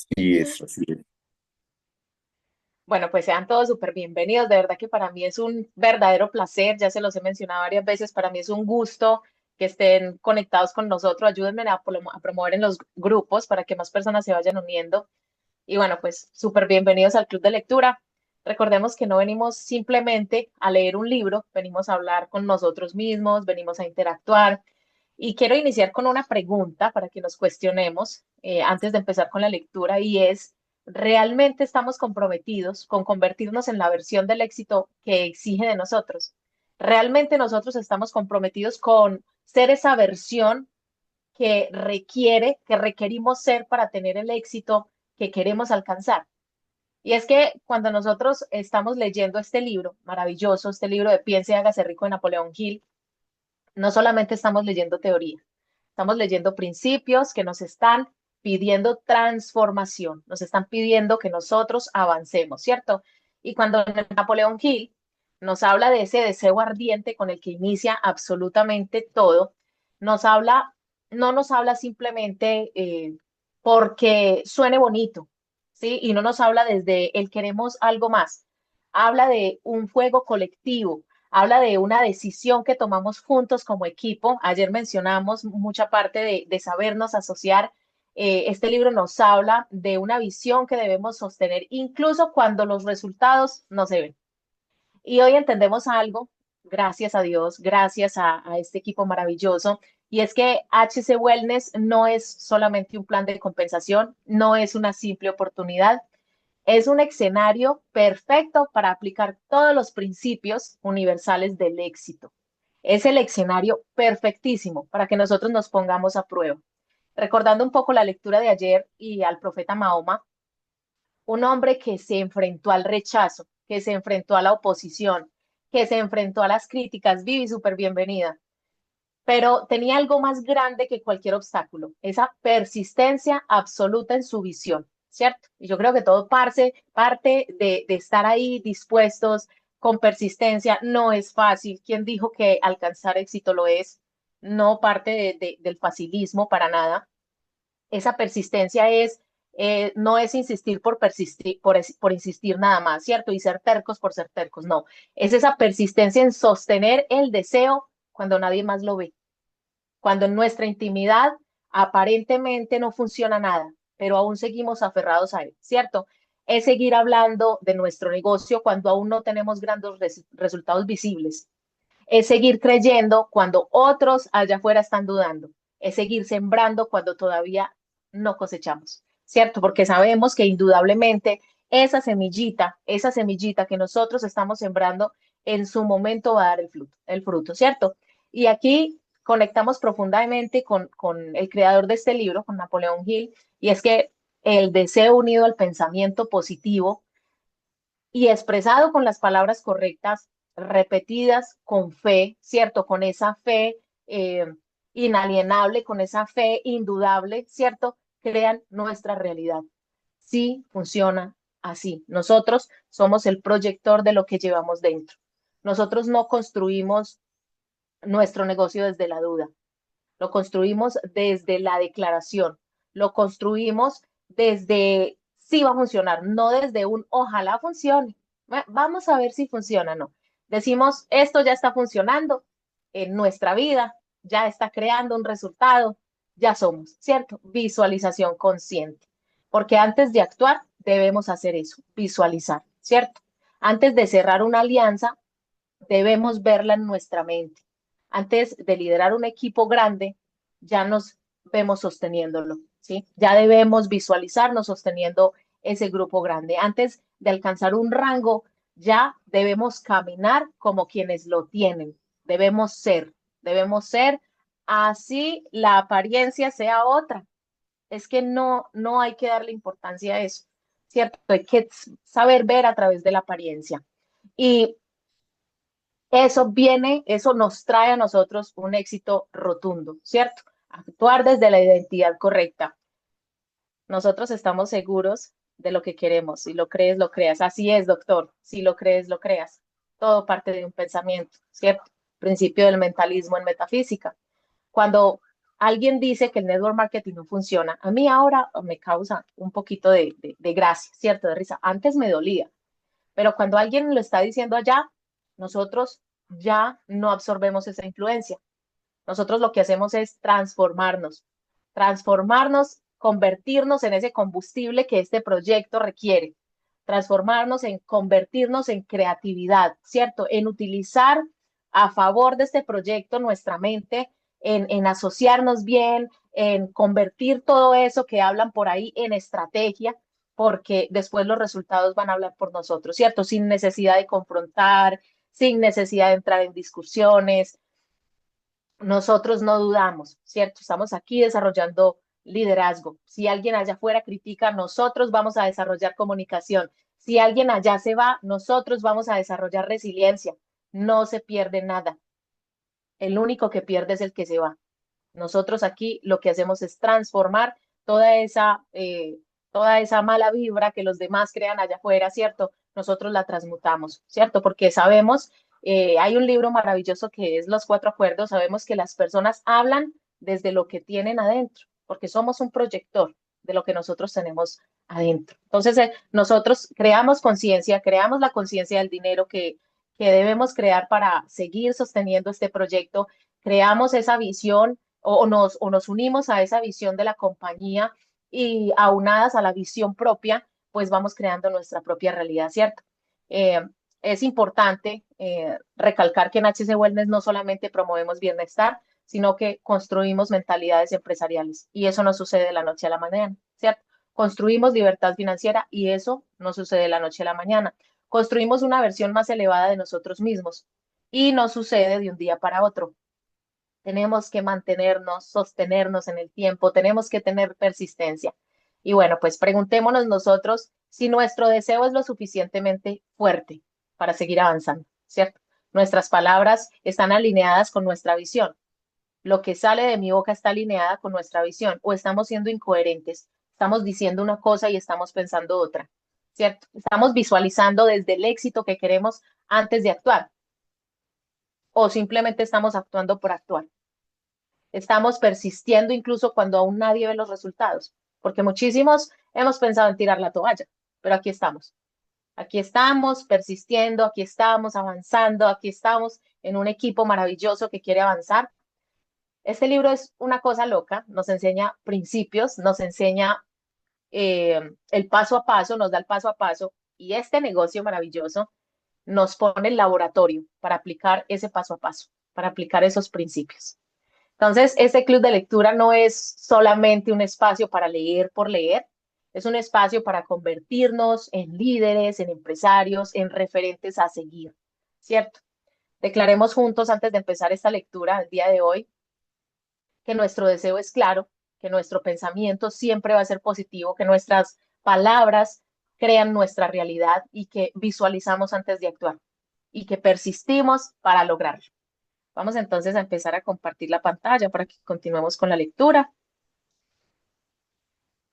Sí, es así. Bueno, pues sean todos súper bienvenidos. De verdad que para mí es un verdadero placer, ya se los he mencionado varias veces, para mí es un gusto que estén conectados con nosotros. Ayúdenme a promover en los grupos para que más personas se vayan uniendo. Y bueno, pues súper bienvenidos al Club de Lectura. Recordemos que no venimos simplemente a leer un libro, venimos a hablar con nosotros mismos, venimos a interactuar. Y quiero iniciar con una pregunta para que nos cuestionemos antes de empezar con la lectura y es, ¿realmente estamos comprometidos con convertirnos en la versión del éxito que exige de nosotros? ¿Realmente nosotros estamos comprometidos con ser esa versión que requerimos ser para tener el éxito que queremos alcanzar? Y es que cuando nosotros estamos leyendo este libro maravilloso, este libro de Piense y hágase rico de Napoleón Hill, no solamente estamos leyendo teoría, estamos leyendo principios que nos están pidiendo transformación, nos están pidiendo que nosotros avancemos, ¿cierto? Y cuando Napoleón Hill nos habla de ese deseo ardiente con el que inicia absolutamente todo, nos habla, no nos habla simplemente porque suene bonito, ¿sí? Y no nos habla desde el queremos algo más, habla de un fuego colectivo, habla de una decisión que tomamos juntos como equipo. Ayer mencionamos mucha parte de sabernos asociar. Este libro nos habla de una visión que debemos sostener incluso cuando los resultados no se ven. Y hoy entendemos algo, gracias a Dios, gracias a este equipo maravilloso, y es que HC Wellness no es solamente un plan de compensación, no es una simple oportunidad, es un escenario perfecto para aplicar todos los principios universales del éxito. Es el escenario perfectísimo para que nosotros nos pongamos a prueba. Recordando un poco la lectura de ayer y al profeta Mahoma, un hombre que se enfrentó al rechazo, que se enfrentó a la oposición, que se enfrentó a las críticas. Vivi, súper bienvenida, pero tenía algo más grande que cualquier obstáculo, esa persistencia absoluta en su visión, ¿cierto? Y yo creo que todo parte de estar ahí dispuestos con persistencia. No es fácil. ¿Quién dijo que alcanzar éxito lo es? No parte del facilismo para nada. Esa persistencia no es insistir por persistir, por insistir nada más, ¿cierto? Y ser tercos por ser tercos, no. Es esa persistencia en sostener el deseo cuando nadie más lo ve, cuando en nuestra intimidad aparentemente no funciona nada, pero aún seguimos aferrados a él, ¿cierto? Es seguir hablando de nuestro negocio cuando aún no tenemos grandes resultados visibles. Es seguir creyendo cuando otros allá afuera están dudando. Es seguir sembrando cuando todavía no cosechamos, ¿cierto? Porque sabemos que indudablemente esa semillita que nosotros estamos sembrando, en su momento va a dar el fruto, ¿cierto? Y aquí conectamos profundamente con el creador de este libro, con Napoleón Hill, y es que el deseo unido al pensamiento positivo y expresado con las palabras correctas, repetidas con fe, ¿cierto? Con esa fe eh, inalienable, con esa fe indudable, ¿cierto? Crean nuestra realidad. Sí funciona así. Nosotros somos el proyector de lo que llevamos dentro. Nosotros no construimos nuestro negocio desde la duda, lo construimos desde la declaración, lo construimos desde sí va a funcionar, no desde un ojalá funcione. Vamos a ver si funciona, no. Decimos, esto ya está funcionando en nuestra vida, ya está creando un resultado, ya somos, ¿cierto? Visualización consciente. Porque antes de actuar, debemos hacer eso, visualizar, ¿cierto? Antes de cerrar una alianza, debemos verla en nuestra mente. Antes de liderar un equipo grande, ya nos vemos sosteniéndolo, ¿sí? Ya debemos visualizarnos sosteniendo ese grupo grande. Antes de alcanzar un rango, ya debemos caminar como quienes lo tienen. Debemos ser, así la apariencia sea otra. Es que no hay que darle importancia a eso, ¿cierto? Hay que saber ver a través de la apariencia. Y eso nos trae a nosotros un éxito rotundo, ¿cierto? Actuar desde la identidad correcta. Nosotros estamos seguros de lo que queremos. Si lo crees, lo creas. Así es, doctor. Si lo crees, lo creas. Todo parte de un pensamiento, ¿cierto? Principio del mentalismo en metafísica. Cuando alguien dice que el network marketing no funciona, a mí ahora me causa un poquito de gracia, ¿cierto? De risa. Antes me dolía, pero cuando alguien lo está diciendo allá, nosotros ya no absorbemos esa influencia. Nosotros lo que hacemos es transformarnos, convertirnos en ese combustible que este proyecto requiere, transformarnos en convertirnos en creatividad, ¿cierto? En utilizar a favor de este proyecto nuestra mente, en asociarnos bien, en convertir todo eso que hablan por ahí en estrategia, porque después los resultados van a hablar por nosotros, ¿cierto? Sin necesidad de confrontar, sin necesidad de entrar en discusiones, nosotros no dudamos, ¿cierto? Estamos aquí desarrollando liderazgo. Si alguien allá afuera critica, nosotros vamos a desarrollar comunicación. Si alguien allá se va, nosotros vamos a desarrollar resiliencia. No se pierde nada. El único que pierde es el que se va. Nosotros aquí lo que hacemos es transformar toda esa mala vibra que los demás crean allá afuera, ¿cierto? Nosotros la transmutamos, ¿cierto? Porque sabemos, hay un libro maravilloso que es Los Cuatro Acuerdos, sabemos que las personas hablan desde lo que tienen adentro, porque somos un proyector de lo que nosotros tenemos adentro. Entonces, nosotros creamos conciencia, creamos la conciencia del dinero que debemos crear para seguir sosteniendo este proyecto, creamos esa visión o nos unimos a esa visión de la compañía y aunadas a la visión propia, pues vamos creando nuestra propia realidad, ¿cierto? Eh, es importante recalcar que en HC Wellness no solamente promovemos bienestar, sino que construimos mentalidades empresariales y eso no sucede de la noche a la mañana, ¿cierto? Construimos libertad financiera y eso no sucede de la noche a la mañana. Construimos una versión más elevada de nosotros mismos y no sucede de un día para otro. Tenemos que mantenernos, sostenernos en el tiempo, tenemos que tener persistencia. Y bueno, pues preguntémonos nosotros si nuestro deseo es lo suficientemente fuerte para seguir avanzando, ¿cierto? Nuestras palabras están alineadas con nuestra visión. Lo que sale de mi boca está alineada con nuestra visión o estamos siendo incoherentes. Estamos diciendo una cosa y estamos pensando otra, ¿cierto? Estamos visualizando desde el éxito que queremos antes de actuar o simplemente estamos actuando por actuar. Estamos persistiendo incluso cuando aún nadie ve los resultados, porque muchísimos hemos pensado en tirar la toalla, pero aquí estamos persistiendo, aquí estamos avanzando, aquí estamos en un equipo maravilloso que quiere avanzar. Este libro es una cosa loca, nos enseña principios, nos enseña el paso a paso, nos da el paso a paso, y este negocio maravilloso nos pone el laboratorio para aplicar ese paso a paso, para aplicar esos principios. Entonces, este club de lectura no es solamente un espacio para leer por leer, es un espacio para convertirnos en líderes, en empresarios, en referentes a seguir, ¿cierto? Declaremos juntos antes de empezar esta lectura el día de hoy que nuestro deseo es claro, que nuestro pensamiento siempre va a ser positivo, que nuestras palabras crean nuestra realidad y que visualizamos antes de actuar y que persistimos para lograrlo. Vamos entonces a empezar a compartir la pantalla para que continuemos con la lectura.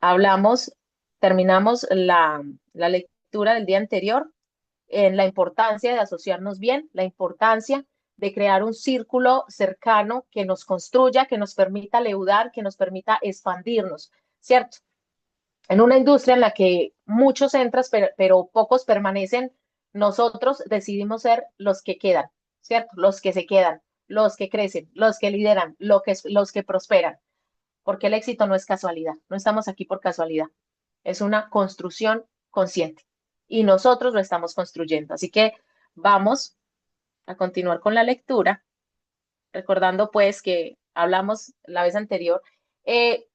Hablamos, terminamos la lectura del día anterior en la importancia de asociarnos bien, la importancia de crear un círculo cercano que nos construya, que nos permita leudar, que nos permita expandirnos, ¿cierto? En una industria en la que muchos entran, pero pocos permanecen, nosotros decidimos ser los que quedan, ¿cierto? Los que se quedan, los que crecen, los que lideran, los que prosperan, porque el éxito no es casualidad, no estamos aquí por casualidad, es una construcción consciente y nosotros lo estamos construyendo. Así que vamos a continuar con la lectura, recordando pues que hablamos la vez anterior. Eh,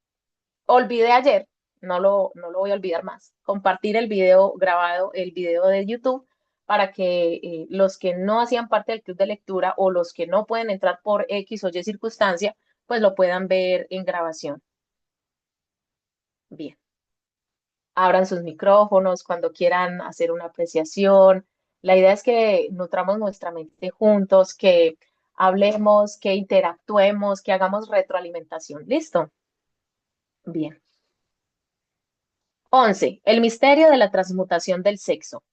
Olvidé ayer, no lo voy a olvidar más, compartir el video grabado, el video de YouTube, para que los que no hacían parte del club de lectura o los que no pueden entrar por X o Y circunstancia, pues lo puedan ver en grabación. Bien, abran sus micrófonos cuando quieran hacer una apreciación. La idea es que nutramos nuestra mente juntos, que hablemos, que interactuemos, que hagamos retroalimentación. ¿Listo? Bien. 11. El misterio de la transmutación del sexo.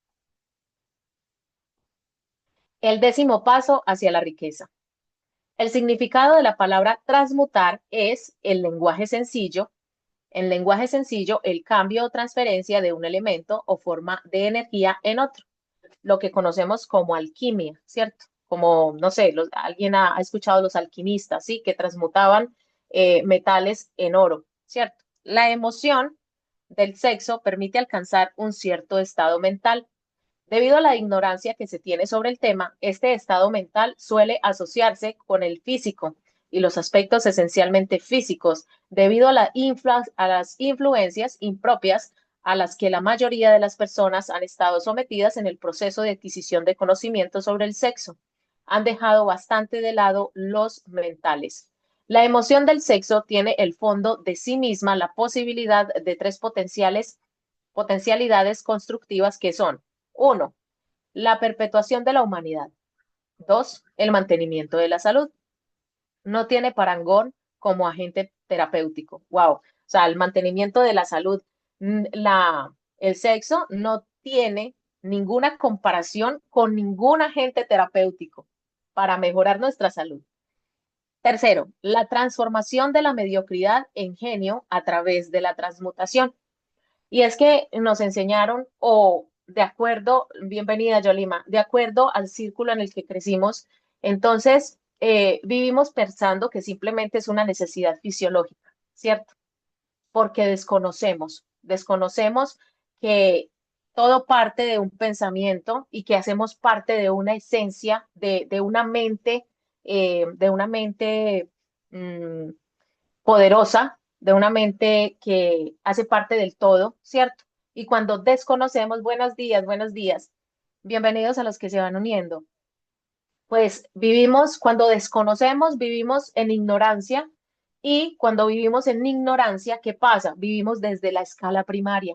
El 10.º paso hacia la riqueza. El significado de la palabra transmutar es el lenguaje sencillo. En lenguaje sencillo, el cambio o transferencia de un elemento o forma de energía en otro, lo que conocemos como alquimia, ¿cierto? Como, no sé, alguien ha escuchado los alquimistas, ¿sí? Que transmutaban metales en oro, ¿cierto? La emoción del sexo permite alcanzar un cierto estado mental. Debido a la ignorancia que se tiene sobre el tema, este estado mental suele asociarse con el físico y los aspectos esencialmente físicos, debido a, a las influencias impropias a las que la mayoría de las personas han estado sometidas en el proceso de adquisición de conocimiento sobre el sexo. Han dejado bastante de lado los mentales. La emoción del sexo tiene el fondo de sí misma la posibilidad de tres potencialidades constructivas que son: uno, la perpetuación de la humanidad. Dos, el mantenimiento de la salud. No tiene parangón como agente terapéutico. Wow. O sea, el mantenimiento de la salud. El sexo no tiene ninguna comparación con ningún agente terapéutico para mejorar nuestra salud. Tercero, la transformación de la mediocridad en genio a través de la transmutación. Y es que nos enseñaron, o de acuerdo, bienvenida Yolima, de acuerdo al círculo en el que crecimos, entonces vivimos pensando que simplemente es una necesidad fisiológica, ¿cierto? Porque desconocemos que todo parte de un pensamiento y que hacemos parte de una esencia, de una mente mm, poderosa, de una mente que hace parte del todo, ¿cierto? Y cuando desconocemos, buenos días, bienvenidos a los que se van uniendo. Pues vivimos, cuando desconocemos, vivimos en ignorancia, y cuando vivimos en ignorancia, ¿qué pasa? Vivimos desde la escala primaria,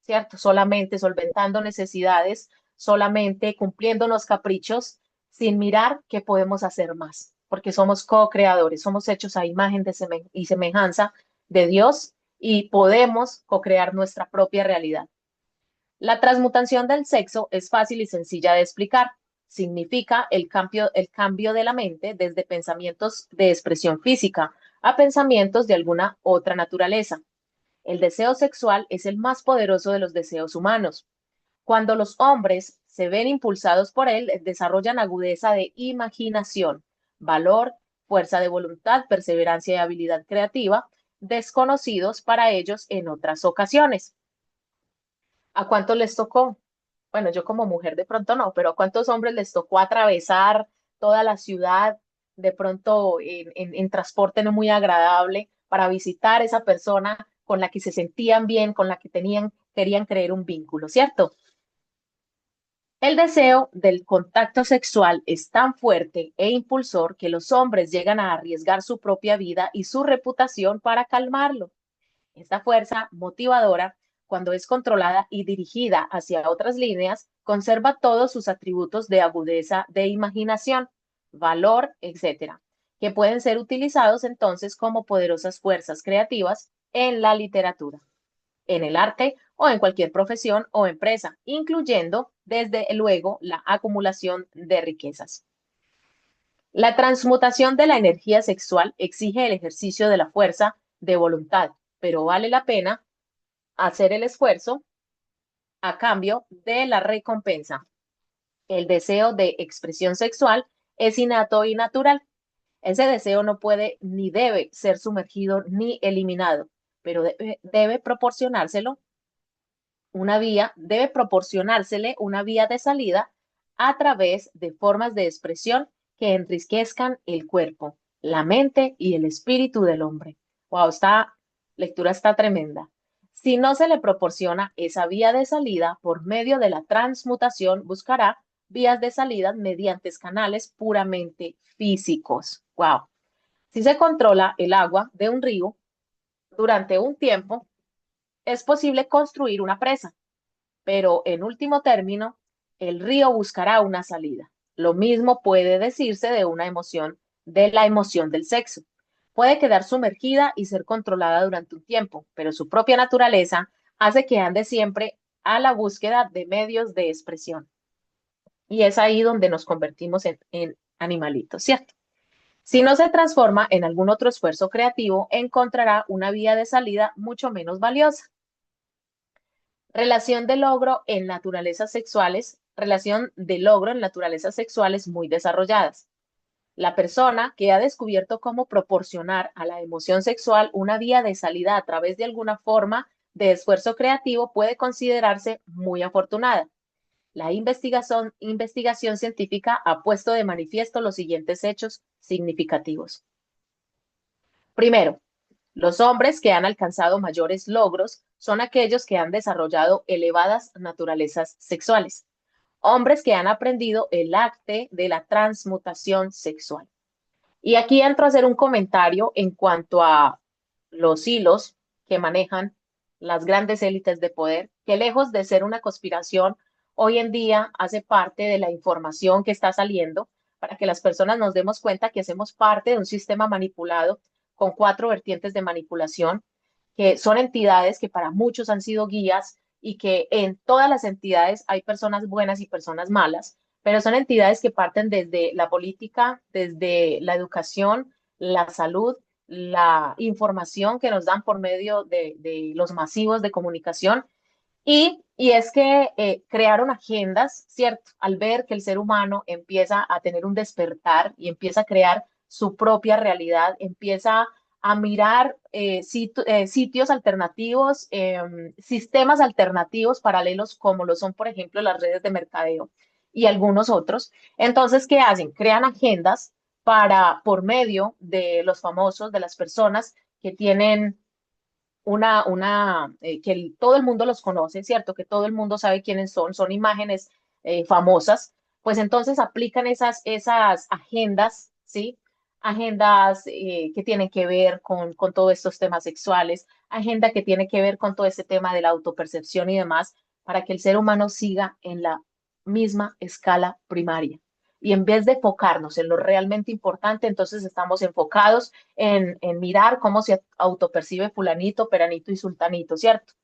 ¿cierto? Solamente solventando necesidades, solamente cumpliendo los caprichos, sin mirar qué podemos hacer más, porque somos co-creadores, somos hechos a imagen y semejanza de Dios, y podemos co-crear nuestra propia realidad. La transmutación del sexo es fácil y sencilla de explicar. Significa el cambio de la mente desde pensamientos de expresión física a pensamientos de alguna otra naturaleza. El deseo sexual es el más poderoso de los deseos humanos. Cuando los hombres se ven impulsados por él, desarrollan agudeza de imaginación, valor, fuerza de voluntad, perseverancia y habilidad creativa, desconocidos para ellos en otras ocasiones. ¿A cuántos les tocó? Bueno, yo como mujer de pronto no, pero ¿a cuántos hombres les tocó atravesar toda la ciudad de pronto en transporte no muy agradable para visitar esa persona con la que se sentían bien, con la que querían crear un vínculo, ¿cierto? El deseo del contacto sexual es tan fuerte e impulsor que los hombres llegan a arriesgar su propia vida y su reputación para calmarlo. Esta fuerza motivadora, cuando es controlada y dirigida hacia otras líneas, conserva todos sus atributos de agudeza de imaginación, valor, etcétera, que pueden ser utilizados entonces como poderosas fuerzas creativas en la literatura, en el arte o en cualquier profesión o empresa, incluyendo desde luego la acumulación de riquezas. La transmutación de la energía sexual exige el ejercicio de la fuerza de voluntad, pero vale la pena hacer el esfuerzo a cambio de la recompensa. El deseo de expresión sexual es innato y natural. Ese deseo no puede ni debe ser sumergido ni eliminado, pero debe proporcionársele una vía de salida a través de formas de expresión que enriquezcan el cuerpo, la mente y el espíritu del hombre. Wow, esta lectura está tremenda. Si no se le proporciona esa vía de salida por medio de la transmutación, buscará vías de salida mediante canales puramente físicos. Wow. Si se controla el agua de un río durante un tiempo, es posible construir una presa, pero en último término, el río buscará una salida. Lo mismo puede decirse de una emoción, de la emoción del sexo. Puede quedar sumergida y ser controlada durante un tiempo, pero su propia naturaleza hace que ande siempre a la búsqueda de medios de expresión. Y es ahí donde nos convertimos en animalitos, ¿cierto? Si no se transforma en algún otro esfuerzo creativo, encontrará una vía de salida mucho menos valiosa. Relación de logro en naturalezas sexuales, relación de logro en naturalezas sexuales muy desarrolladas. La persona que ha descubierto cómo proporcionar a la emoción sexual una vía de salida a través de alguna forma de esfuerzo creativo puede considerarse muy afortunada. La investigación científica ha puesto de manifiesto los siguientes hechos significativos. Primero, los hombres que han alcanzado mayores logros son aquellos que han desarrollado elevadas naturalezas sexuales, hombres que han aprendido el arte de la transmutación sexual. Y aquí entro a hacer un comentario en cuanto a los hilos que manejan las grandes élites de poder, que lejos de ser una conspiración, hoy en día hace parte de la información que está saliendo para que las personas nos demos cuenta que hacemos parte de un sistema manipulado con cuatro vertientes de manipulación, que son entidades que para muchos han sido guías y que en todas las entidades hay personas buenas y personas malas, pero son entidades que parten desde la política, desde la educación, la salud, la información que nos dan por medio de los masivos de comunicación. Y es que crearon agendas, ¿cierto? Al ver que el ser humano empieza a tener un despertar y empieza a crear su propia realidad, empieza a mirar sitios alternativos, sistemas alternativos paralelos como lo son, por ejemplo, las redes de mercadeo y algunos otros. Entonces, ¿qué hacen? Crean agendas para, por medio de los famosos, de las personas que tienen todo el mundo los conoce, ¿cierto? Que todo el mundo sabe quiénes son imágenes famosas, pues entonces aplican esas agendas, ¿sí? Agendas que tienen que ver con todos estos temas sexuales, agenda que tiene que ver con todo este tema de la autopercepción y demás, para que el ser humano siga en la misma escala primaria. Y en vez de enfocarnos en lo realmente importante, entonces estamos enfocados en mirar cómo se autopercibe fulanito, peranito y sultanito, ¿cierto?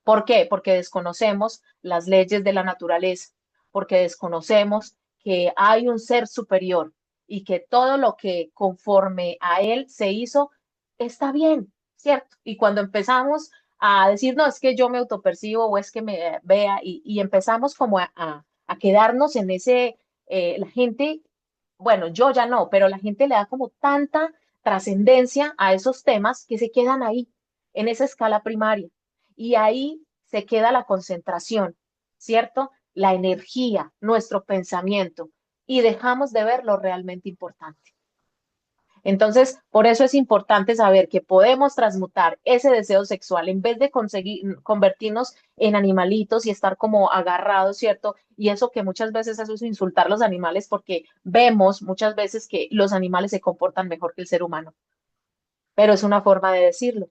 ¿Por qué? Porque desconocemos las leyes de la naturaleza, porque desconocemos que hay un ser superior y que todo lo que conforme a él se hizo está bien, ¿cierto? Y cuando empezamos a decir, no, es que yo me autopercibo o es que me vea y empezamos como a quedarnos en ese, la gente, bueno, yo ya no, pero la gente le da como tanta trascendencia a esos temas que se quedan ahí, en esa escala primaria. Y ahí se queda la concentración, ¿cierto? La energía, nuestro pensamiento, y dejamos de ver lo realmente importante. Entonces, por eso es importante saber que podemos transmutar ese deseo sexual en vez de conseguir convertirnos en animalitos y estar como agarrados, ¿cierto? Y eso que muchas veces eso es insultar a los animales porque vemos muchas veces que los animales se comportan mejor que el ser humano, pero es una forma de decirlo.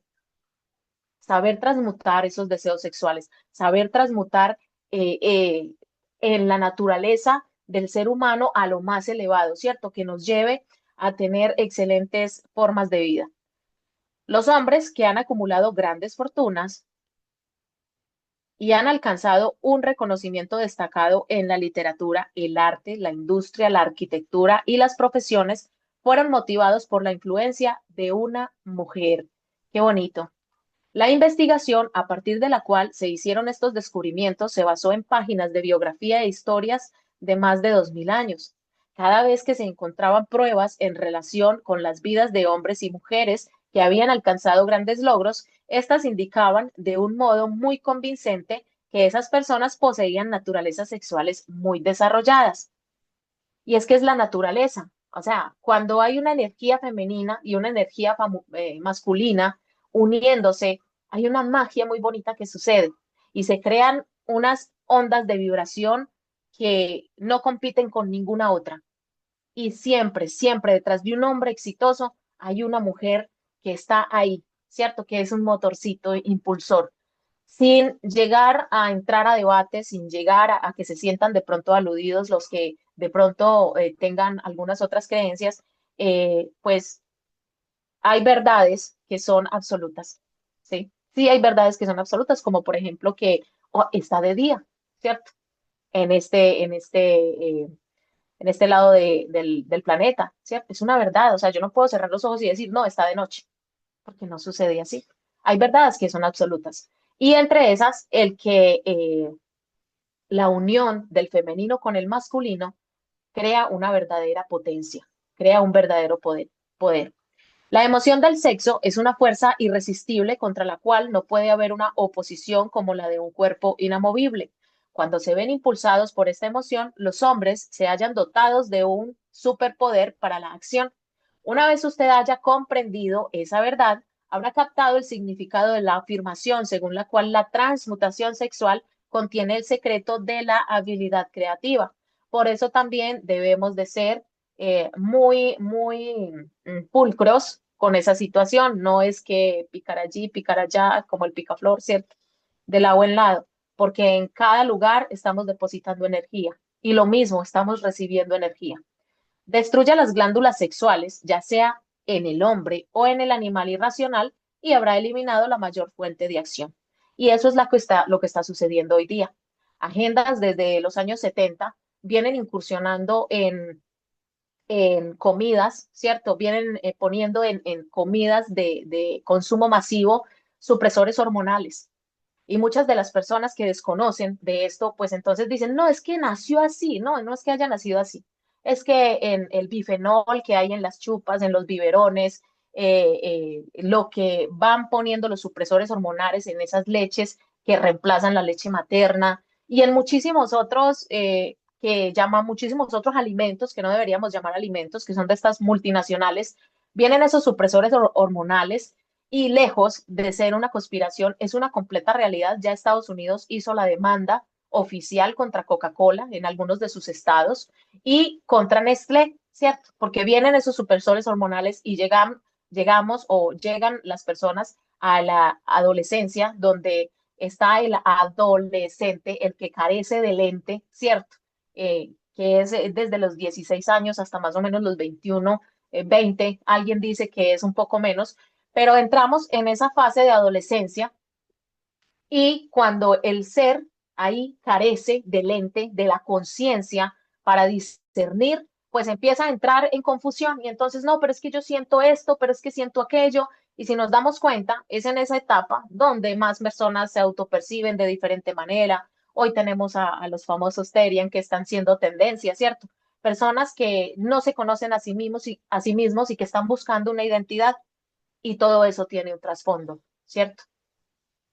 Saber transmutar esos deseos sexuales, saber transmutar eh, eh, en la naturaleza del ser humano a lo más elevado, ¿cierto? Que nos lleve a tener excelentes formas de vida. Los hombres que han acumulado grandes fortunas y han alcanzado un reconocimiento destacado en la literatura, el arte, la industria, la arquitectura y las profesiones, fueron motivados por la influencia de una mujer. Qué bonito. La investigación a partir de la cual se hicieron estos descubrimientos se basó en páginas de biografía e historias de más de 2000 años. Cada vez que se encontraban pruebas en relación con las vidas de hombres y mujeres que habían alcanzado grandes logros, estas indicaban de un modo muy convincente que esas personas poseían naturalezas sexuales muy desarrolladas. Y es que es la naturaleza. O sea, cuando hay una energía femenina y una energía masculina uniéndose, hay una magia muy bonita que sucede y se crean unas ondas de vibración que no compiten con ninguna otra. Y siempre, siempre detrás de un hombre exitoso hay una mujer que está ahí, ¿cierto? Que es un motorcito impulsor sin llegar a entrar a debate, sin llegar a que se sientan de pronto aludidos los que de pronto tengan algunas otras creencias, pues hay verdades que son absolutas, ¿sí? Sí hay verdades que son absolutas, como por ejemplo que oh, está de día, ¿cierto? En este en este lado del planeta, ¿cierto? Es una verdad, o sea, yo no puedo cerrar los ojos y decir, no, está de noche, porque no sucede así. Hay verdades que son absolutas. Y entre esas, la unión del femenino con el masculino crea una verdadera potencia, crea un verdadero poder. La emoción del sexo es una fuerza irresistible contra la cual no puede haber una oposición como la de un cuerpo inamovible. Cuando se ven impulsados por esta emoción, los hombres se hallan dotados de un superpoder para la acción. Una vez usted haya comprendido esa verdad, habrá captado el significado de la afirmación según la cual la transmutación sexual contiene el secreto de la habilidad creativa. Por eso también debemos de ser muy pulcros con esa situación. No es que picar allí, picar allá, como el picaflor, ¿cierto? De lado en lado, porque en cada lugar estamos depositando energía y lo mismo, estamos recibiendo energía. Destruya las glándulas sexuales, ya sea en el hombre o en el animal irracional, y habrá eliminado la mayor fuente de acción. Y eso es lo que está sucediendo hoy día. Agendas desde los años 70 vienen incursionando en comidas, ¿cierto? Vienen poniendo en comidas de consumo masivo supresores hormonales. Y muchas de las personas que desconocen de esto, pues entonces dicen, no, es que nació así, no, no es que haya nacido así. Es que en el bifenol que hay en las chupas, en los biberones, lo que van poniendo los supresores hormonales en esas leches que reemplazan la leche materna y en muchísimos otros que llaman muchísimos otros alimentos que no deberíamos llamar alimentos, que son de estas multinacionales, vienen esos supresores hormonales y lejos de ser una conspiración, es una completa realidad. Ya Estados Unidos hizo la demanda oficial contra Coca-Cola en algunos de sus estados y contra Nestlé, ¿cierto? Porque vienen esos supresores hormonales y llegamos o llegan las personas a la adolescencia donde está el adolescente, el que carece de lente, ¿cierto? Que es desde los 16 años hasta más o menos los 21, 20, alguien dice que es un poco menos, pero entramos en esa fase de adolescencia y cuando el ser ahí carece del lente, de la conciencia para discernir, pues empieza a entrar en confusión y entonces no, pero es que yo siento esto, pero es que siento aquello. Y si nos damos cuenta, es en esa etapa donde más personas se autoperciben de diferente manera. Hoy tenemos a los famosos Terian que están siendo tendencia, ¿cierto? Personas que no se conocen a sí mismos y que están buscando una identidad y todo eso tiene un trasfondo, ¿cierto?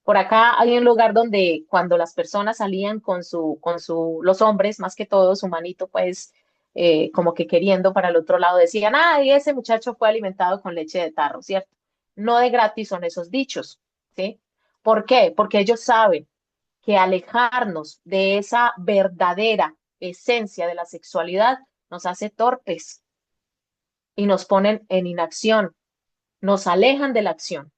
Por acá hay un lugar donde cuando las personas salían los hombres, más que todo, su manito, pues, como que queriendo para el otro lado, decían, y ese muchacho fue alimentado con leche de tarro, ¿cierto? No de gratis son esos dichos, ¿sí? ¿Por qué? Porque ellos saben que alejarnos de esa verdadera esencia de la sexualidad nos hace torpes y nos ponen en inacción, nos alejan de la acción.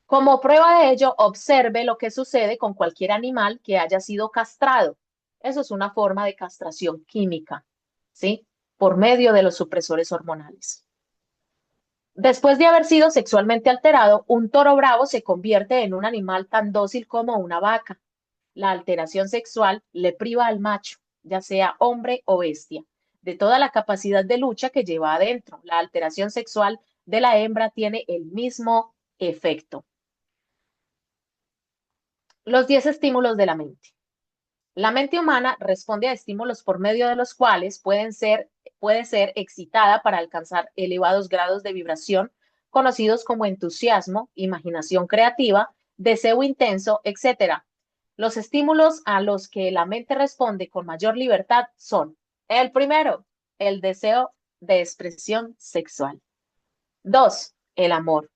Como prueba de ello, observe lo que sucede con cualquier animal que haya sido castrado. Eso es una forma de castración química, ¿sí? Por medio de los supresores hormonales. Después de haber sido sexualmente alterado, un toro bravo se convierte en un animal tan dócil como una vaca. La alteración sexual le priva al macho, ya sea hombre o bestia, de toda la capacidad de lucha que lleva adentro. La alteración sexual de la hembra tiene el mismo efecto. Los 10 estímulos de la mente. La mente humana responde a estímulos por medio de los cuales puede ser excitada para alcanzar elevados grados de vibración, conocidos como entusiasmo, imaginación creativa, deseo intenso, etc. Los estímulos a los que la mente responde con mayor libertad son: el primero, el deseo de expresión sexual. Dos, el amor.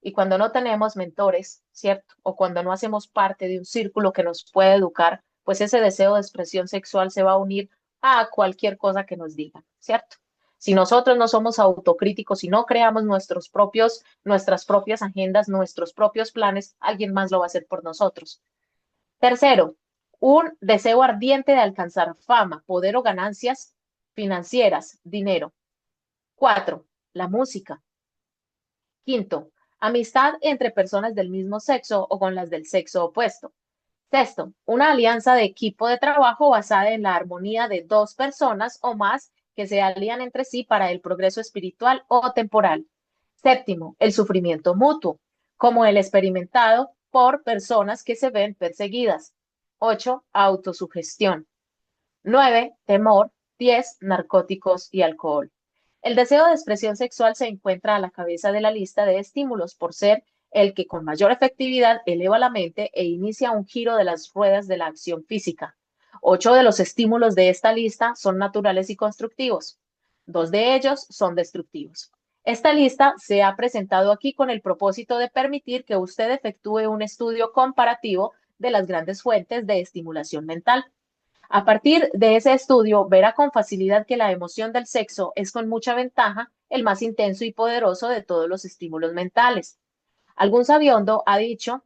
Y cuando no tenemos mentores, ¿cierto? O cuando no hacemos parte de un círculo que nos puede educar, pues ese deseo de expresión sexual se va a unir a cualquier cosa que nos digan, ¿cierto? Si nosotros no somos autocríticos y no creamos nuestras propias agendas, nuestros propios planes, alguien más lo va a hacer por nosotros. Tercero, un deseo ardiente de alcanzar fama, poder o ganancias financieras, dinero. Cuatro, la música. Quinto, amistad entre personas del mismo sexo o con las del sexo opuesto. Sexto, una alianza de equipo de trabajo basada en la armonía de dos personas o más que se alían entre sí para el progreso espiritual o temporal. Séptimo, el sufrimiento mutuo, como el experimentado por personas que se ven perseguidas. 8, autosugestión. 9, temor. 10, narcóticos y alcohol. El deseo de expresión sexual se encuentra a la cabeza de la lista de estímulos por ser el que con mayor efectividad eleva la mente e inicia un giro de las ruedas de la acción física. 8 de los estímulos de esta lista son naturales y constructivos. 2 de ellos son destructivos. Esta lista se ha presentado aquí con el propósito de permitir que usted efectúe un estudio comparativo de las grandes fuentes de estimulación mental. A partir de ese estudio, verá con facilidad que la emoción del sexo es con mucha ventaja el más intenso y poderoso de todos los estímulos mentales. Algún sabiondo ha dicho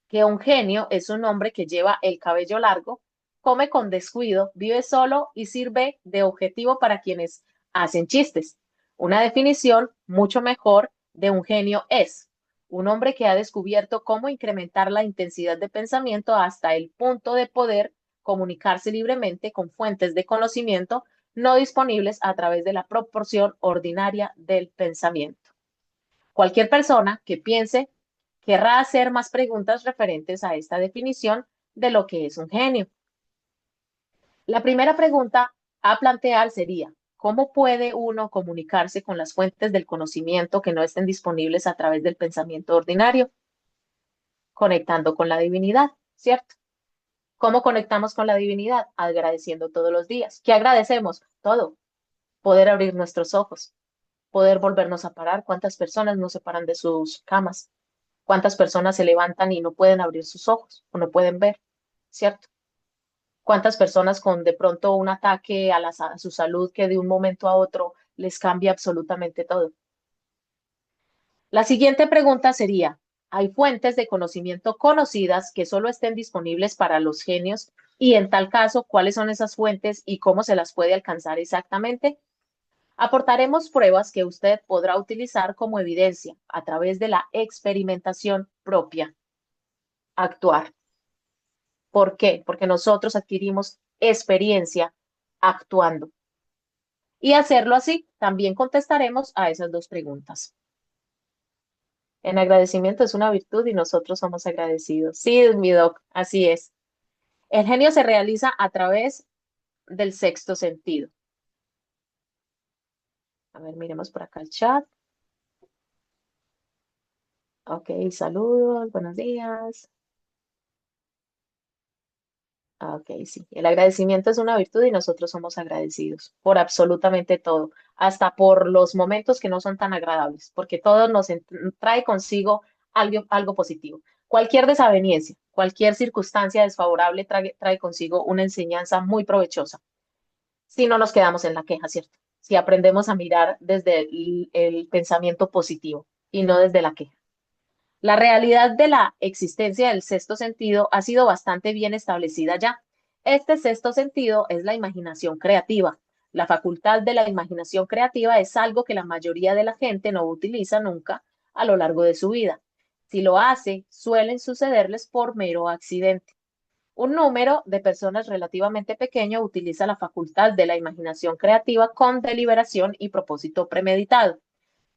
que un genio es un hombre que lleva el cabello largo, come con descuido, vive solo y sirve de objetivo para quienes hacen chistes. Una definición mucho mejor de un genio es un hombre que ha descubierto cómo incrementar la intensidad de pensamiento hasta el punto de poder comunicarse libremente con fuentes de conocimiento no disponibles a través de la proporción ordinaria del pensamiento. Cualquier persona que piense querrá hacer más preguntas referentes a esta definición de lo que es un genio. La primera pregunta a plantear sería, ¿cómo puede uno comunicarse con las fuentes del conocimiento que no estén disponibles a través del pensamiento ordinario? Conectando con la divinidad, ¿cierto? ¿Cómo conectamos con la divinidad? Agradeciendo todos los días. ¿Qué agradecemos? Todo. Poder abrir nuestros ojos, poder volvernos a parar. ¿Cuántas personas no se paran de sus camas? ¿Cuántas personas se levantan y no pueden abrir sus ojos o no pueden ver? ¿Cierto? ¿Cuántas personas con de pronto un ataque a su salud que de un momento a otro les cambia absolutamente todo? La siguiente pregunta sería, ¿hay fuentes de conocimiento conocidas que solo estén disponibles para los genios? Y en tal caso, ¿cuáles son esas fuentes y cómo se las puede alcanzar exactamente? Aportaremos pruebas que usted podrá utilizar como evidencia a través de la experimentación propia. Actuar. ¿Por qué? Porque nosotros adquirimos experiencia actuando. Y hacerlo así, también contestaremos a esas dos preguntas. En agradecimiento es una virtud y nosotros somos agradecidos. Sí, mi doc, así es. El genio se realiza a través del sexto sentido. A ver, miremos por acá el chat. Ok, saludos, buenos días. Ok, sí. El agradecimiento es una virtud y nosotros somos agradecidos por absolutamente todo, hasta por los momentos que no son tan agradables, porque todo nos trae consigo algo positivo. Cualquier desaveniencia, cualquier circunstancia desfavorable trae consigo una enseñanza muy provechosa, si no nos quedamos en la queja, ¿cierto? Si aprendemos a mirar desde el pensamiento positivo y no desde la queja. La realidad de la existencia del sexto sentido ha sido bastante bien establecida ya. Este sexto sentido es la imaginación creativa. La facultad de la imaginación creativa es algo que la mayoría de la gente no utiliza nunca a lo largo de su vida. Si lo hace, suelen sucederles por mero accidente. Un número de personas relativamente pequeño utiliza la facultad de la imaginación creativa con deliberación y propósito premeditado.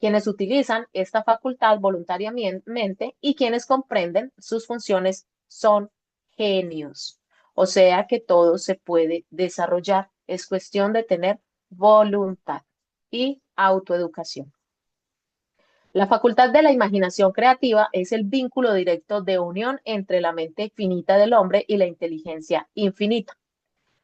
Quienes utilizan esta facultad voluntariamente y quienes comprenden sus funciones son genios. O sea que todo se puede desarrollar. Es cuestión de tener voluntad y autoeducación. La facultad de la imaginación creativa es el vínculo directo de unión entre la mente finita del hombre y la inteligencia infinita.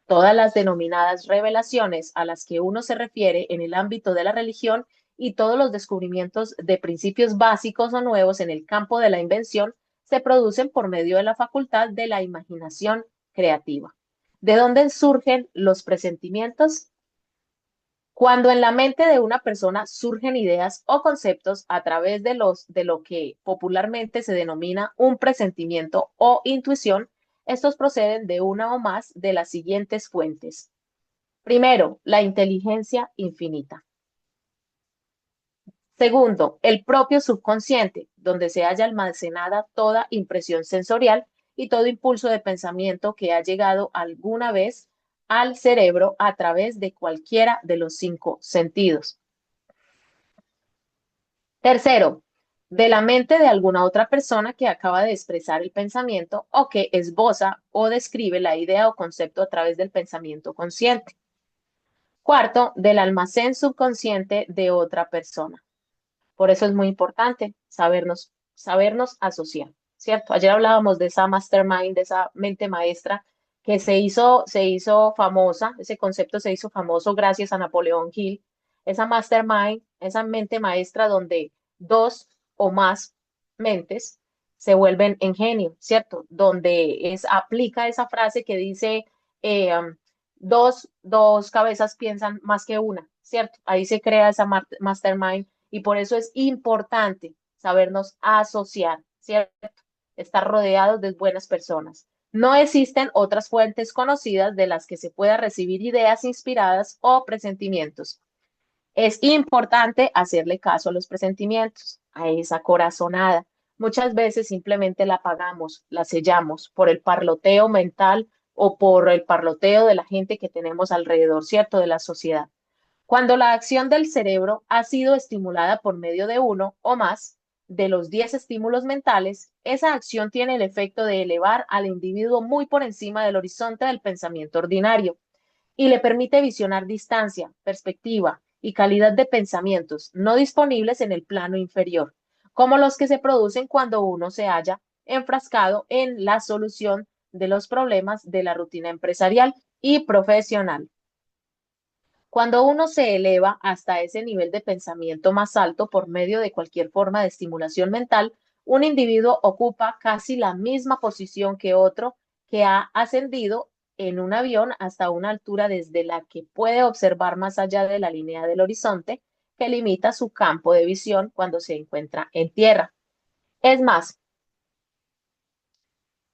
Todas las denominadas revelaciones a las que uno se refiere en el ámbito de la religión y todos los descubrimientos de principios básicos o nuevos en el campo de la invención se producen por medio de la facultad de la imaginación creativa. ¿De dónde surgen los presentimientos? Cuando en la mente de una persona surgen ideas o conceptos a través de lo que popularmente se denomina un presentimiento o intuición, estos proceden de una o más de las siguientes fuentes. Primero, la inteligencia infinita. Segundo, el propio subconsciente, donde se halla almacenada toda impresión sensorial y todo impulso de pensamiento que ha llegado alguna vez al cerebro a través de cualquiera de los cinco sentidos. Tercero, de la mente de alguna otra persona que acaba de expresar el pensamiento o que esboza o describe la idea o concepto a través del pensamiento consciente. Cuarto, del almacén subconsciente de otra persona. Por eso es muy importante sabernos asociar, ¿cierto? Ayer hablábamos de esa mastermind, de esa mente maestra que se hizo famosa, ese concepto se hizo famoso gracias a Napoleón Hill, esa mastermind, esa mente maestra donde dos o más mentes se vuelven en genio, ¿cierto? Donde aplica esa frase que dice, um, dos cabezas piensan más que una, ¿cierto? Ahí se crea esa mastermind y por eso es importante sabernos asociar, ¿cierto? Estar rodeados de buenas personas. No existen otras fuentes conocidas de las que se pueda recibir ideas inspiradas o presentimientos. Es importante hacerle caso a los presentimientos, a esa corazonada. Muchas veces simplemente la apagamos, la sellamos por el parloteo mental o por el parloteo de la gente que tenemos alrededor, ¿cierto? De la sociedad. Cuando la acción del cerebro ha sido estimulada por medio de uno o más de los 10 estímulos mentales, esa acción tiene el efecto de elevar al individuo muy por encima del horizonte del pensamiento ordinario y le permite visionar distancia, perspectiva y calidad de pensamientos no disponibles en el plano inferior, como los que se producen cuando uno se halla enfrascado en la solución de los problemas de la rutina empresarial y profesional. Cuando uno se eleva hasta ese nivel de pensamiento más alto por medio de cualquier forma de estimulación mental, un individuo ocupa casi la misma posición que otro que ha ascendido en un avión hasta una altura desde la que puede observar más allá de la línea del horizonte que limita su campo de visión cuando se encuentra en tierra. Es más,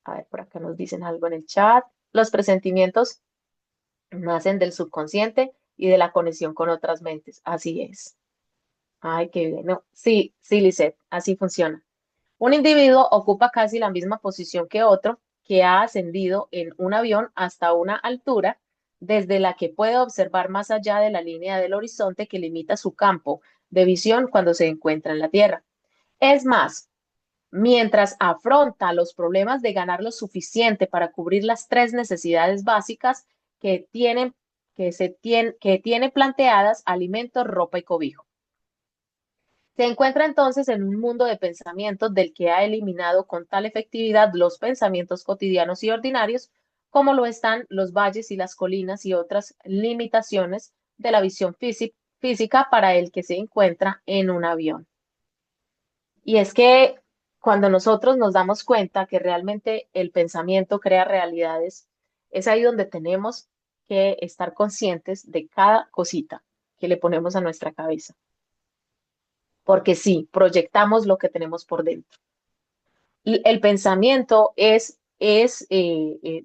a ver, por acá nos dicen algo en el chat. Los presentimientos nacen del subconsciente y de la conexión con otras mentes. Así es. Ay, qué bien. No, sí, sí, Lisette, así funciona. Un individuo ocupa casi la misma posición que otro que ha ascendido en un avión hasta una altura desde la que puede observar más allá de la línea del horizonte que limita su campo de visión cuando se encuentra en la Tierra. Es más, mientras afronta los problemas de ganar lo suficiente para cubrir las tres necesidades básicas que tienen, que tiene planteadas: alimento, ropa y cobijo. Se encuentra entonces en un mundo de pensamientos del que ha eliminado con tal efectividad los pensamientos cotidianos y ordinarios, como lo están los valles y las colinas y otras limitaciones de la visión física para el que se encuentra en un avión. Y es que cuando nosotros nos damos cuenta que realmente el pensamiento crea realidades, es ahí donde tenemos que estar conscientes de cada cosita que le ponemos a nuestra cabeza, porque sí, proyectamos lo que tenemos por dentro. Y el pensamiento es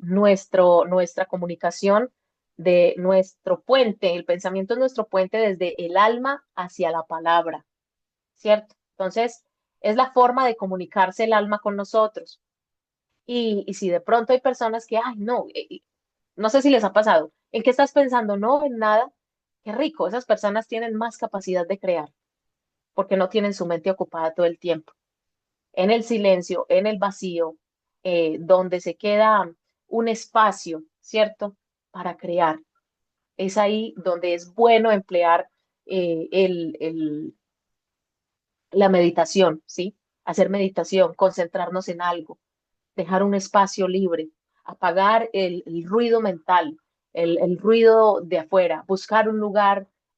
nuestra comunicación de nuestro puente. El pensamiento es nuestro puente desde el alma hacia la palabra, ¿cierto? Entonces, es la forma de comunicarse el alma con nosotros. Y si de pronto hay personas que, ay, no, no sé si les ha pasado, ¿en qué estás pensando? No, en nada. Qué rico, esas personas tienen más capacidad de crear porque no tienen su mente ocupada todo el tiempo. En el silencio, en el vacío, donde se queda un espacio, ¿cierto? Para crear. Es ahí donde es bueno emplear la meditación, ¿sí? Hacer meditación, concentrarnos en algo, dejar un espacio libre, apagar el ruido mental, el ruido de afuera, buscar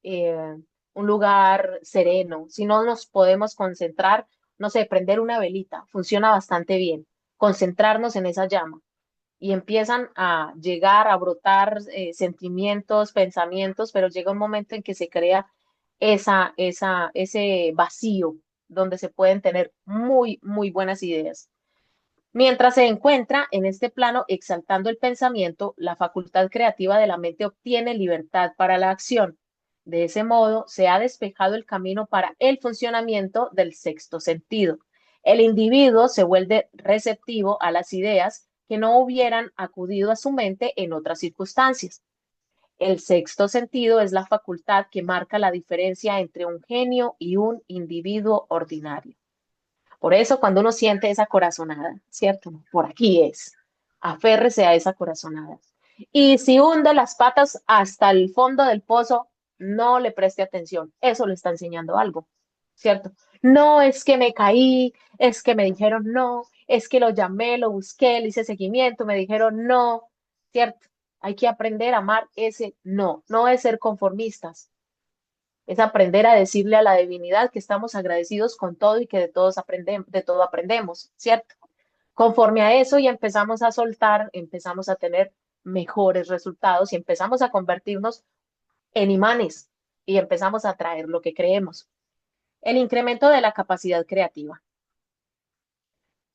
eh, un lugar sereno. Si no nos podemos concentrar, no sé, prender una velita, funciona bastante bien. Concentrarnos en esa llama y empiezan a llegar, a brotar sentimientos, pensamientos, pero llega un momento en que se crea ese vacío donde se pueden tener muy, muy buenas ideas. Mientras se encuentra en este plano exaltando el pensamiento, la facultad creativa de la mente obtiene libertad para la acción. De ese modo, se ha despejado el camino para el funcionamiento del sexto sentido. El individuo se vuelve receptivo a las ideas que no hubieran acudido a su mente en otras circunstancias. El sexto sentido es la facultad que marca la diferencia entre un genio y un individuo ordinario. Por eso, cuando uno siente esa corazonada, ¿cierto? Por aquí es. Aférrese a esa corazonada. Y si hunde las patas hasta el fondo del pozo, no le preste atención. Eso le está enseñando algo, ¿cierto? No es que me caí, es que me dijeron no, es que lo llamé, lo busqué, le hice seguimiento, me dijeron no, ¿cierto? Hay que aprender a amar ese no. No es ser conformistas, es aprender a decirle a la divinidad que estamos agradecidos con todo y que de todo aprendemos, ¿cierto? Conforme a eso y empezamos a soltar, empezamos a tener mejores resultados y empezamos a convertirnos en imanes y empezamos a atraer lo que creemos. El incremento de la capacidad creativa.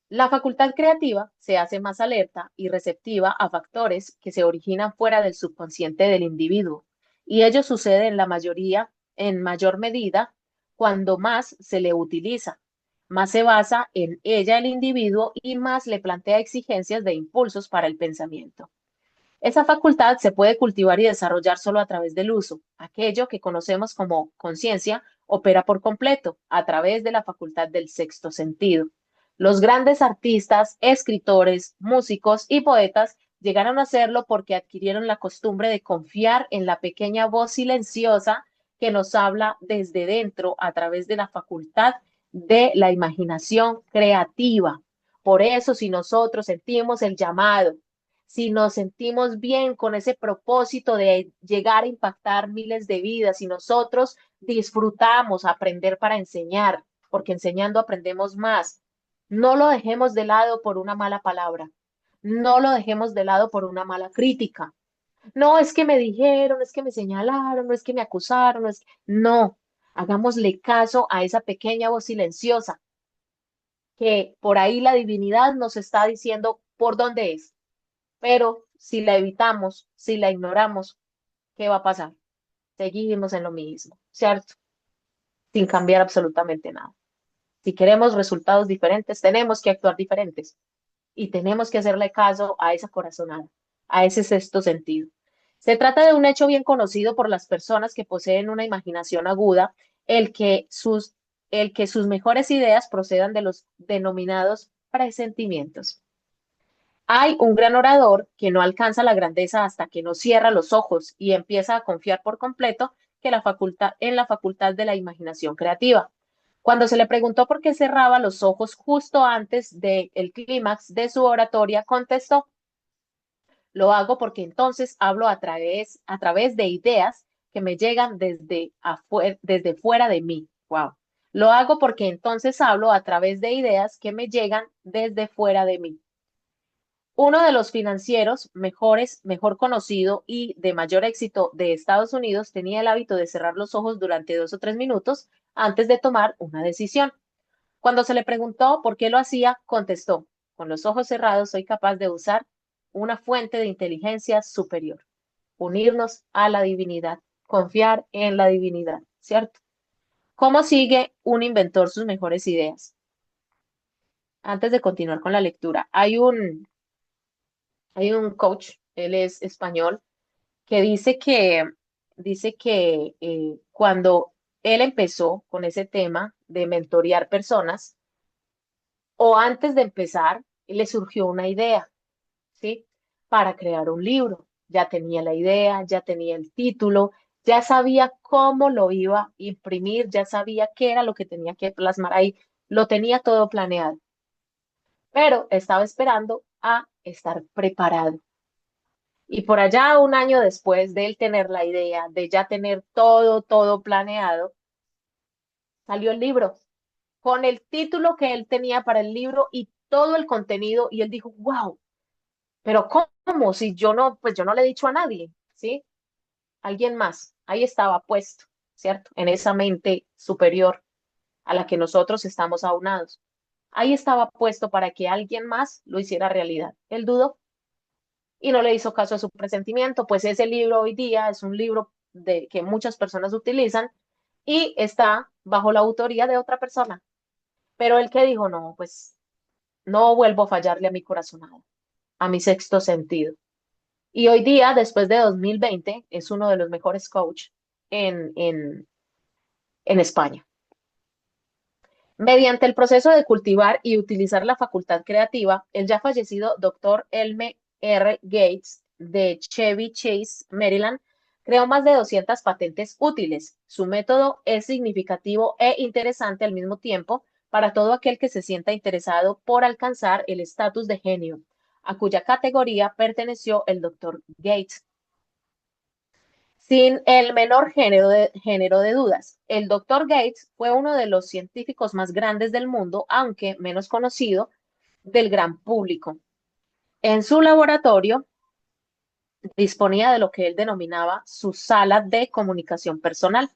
La facultad creativa se hace más alerta y receptiva a factores que se originan fuera del subconsciente del individuo, y ello sucede en mayor medida, cuando más se le utiliza, más se basa en ella el individuo y más le plantea exigencias de impulsos para el pensamiento. Esa facultad se puede cultivar y desarrollar solo a través del uso. Aquello que conocemos como conciencia opera por completo a través de la facultad del sexto sentido. Los grandes artistas, escritores, músicos y poetas llegaron a hacerlo porque adquirieron la costumbre de confiar en la pequeña voz silenciosa que nos habla desde dentro a través de la facultad de la imaginación creativa. Por eso, si nosotros sentimos el llamado, si nos sentimos bien con ese propósito de llegar a impactar miles de vidas, si nosotros disfrutamos aprender para enseñar, porque enseñando aprendemos más, no lo dejemos de lado por una mala palabra, no lo dejemos de lado por una mala crítica. No es que me dijeron, es que me señalaron, no es que me acusaron, no es que... No, hagámosle caso a esa pequeña voz silenciosa que por ahí la divinidad nos está diciendo por dónde es. Pero si la evitamos, si la ignoramos, ¿qué va a pasar? Seguimos en lo mismo, ¿cierto? Sin cambiar absolutamente nada. Si queremos resultados diferentes, tenemos que actuar diferentes y tenemos que hacerle caso a esa corazonada, a ese sexto sentido. Se trata de un hecho bien conocido por las personas que poseen una imaginación aguda, el que sus, el que sus mejores ideas procedan de los denominados presentimientos. Hay un gran orador que no alcanza la grandeza hasta que no cierra los ojos y empieza a confiar por completo en la facultad de la imaginación creativa. Cuando se le preguntó por qué cerraba los ojos justo antes del clímax de su oratoria, contestó: lo hago porque entonces hablo a través de ideas que me llegan desde fuera de mí. Wow. Lo hago porque entonces hablo a través de ideas que me llegan desde fuera de mí. Uno de los financieros mejor conocido y de mayor éxito de Estados Unidos tenía el hábito de cerrar los ojos durante 2 o 3 minutos antes de tomar una decisión. Cuando se le preguntó por qué lo hacía, contestó: con los ojos cerrados soy capaz de usar una fuente de inteligencia superior, unirnos a la divinidad, confiar en la divinidad, ¿cierto? ¿Cómo sigue un inventor sus mejores ideas? Antes de continuar con la lectura, hay un coach, él es español, que dice que cuando él empezó con ese tema de mentorear personas, o antes de empezar, le surgió una idea, ¿sí? Para crear un libro. Ya tenía la idea, ya tenía el título, ya sabía cómo lo iba a imprimir, ya sabía qué era lo que tenía que plasmar ahí, lo tenía todo planeado, pero estaba esperando a estar preparado. Y por allá un año después de él tener la idea, de ya tener todo planeado, salió el libro con el título que él tenía para el libro y todo el contenido. Y él dijo: wow, pero ¿cómo? Si yo no, pues yo no le he dicho a nadie, ¿sí? Alguien más. Ahí estaba puesto, ¿cierto? En esa mente superior a la que nosotros estamos aunados. Ahí estaba puesto para que alguien más lo hiciera realidad. Él dudó y no le hizo caso a su presentimiento, pues ese libro hoy día es un libro que muchas personas utilizan y está bajo la autoría de otra persona. Pero él que dijo, no, pues no vuelvo a fallarle a mi corazonada, a mi sexto sentido. Y hoy día, después de 2020, es uno de los mejores coach en, en, en España. Mediante el proceso de cultivar y utilizar la facultad creativa, el ya fallecido Dr. Elme R. Gates de Chevy Chase, Maryland, creó más de 200 patentes útiles. Su método es significativo e interesante al mismo tiempo para todo aquel que se sienta interesado por alcanzar el estatus de genio, a cuya categoría perteneció el Dr. Gates. Sin el menor género de dudas, el Dr. Gates fue uno de los científicos más grandes del mundo, aunque menos conocido del gran público. En su laboratorio disponía de lo que él denominaba su sala de comunicación personal.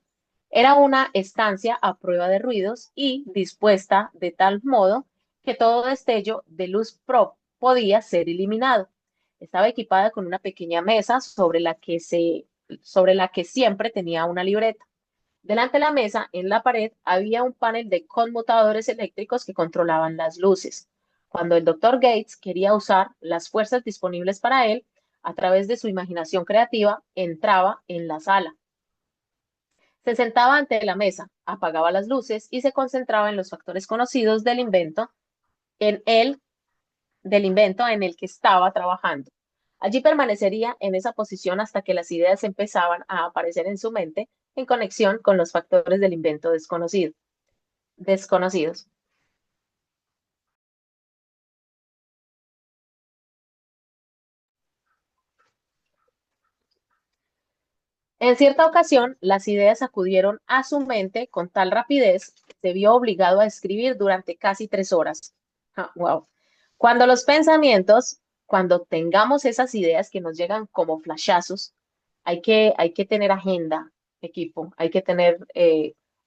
Era una estancia a prueba de ruidos y dispuesta de tal modo que todo destello de luz podía ser eliminado. Estaba equipada con una pequeña mesa sobre la que siempre tenía una libreta. Delante de la mesa, en la pared, había un panel de conmutadores eléctricos que controlaban las luces. Cuando el doctor Gates quería usar las fuerzas disponibles para él, a través de su imaginación creativa, entraba en la sala. Se sentaba ante la mesa, apagaba las luces y se concentraba en los factores conocidos en el, del invento en el que estaba trabajando. Allí permanecería en esa posición hasta que las ideas empezaban a aparecer en su mente en conexión con los factores del invento desconocidos. En cierta ocasión, las ideas acudieron a su mente con tal rapidez que se vio obligado a escribir durante casi 3 horas. Wow. Cuando los pensamientos, cuando tengamos esas ideas que nos llegan como flashazos, hay que tener agenda, equipo, hay que tener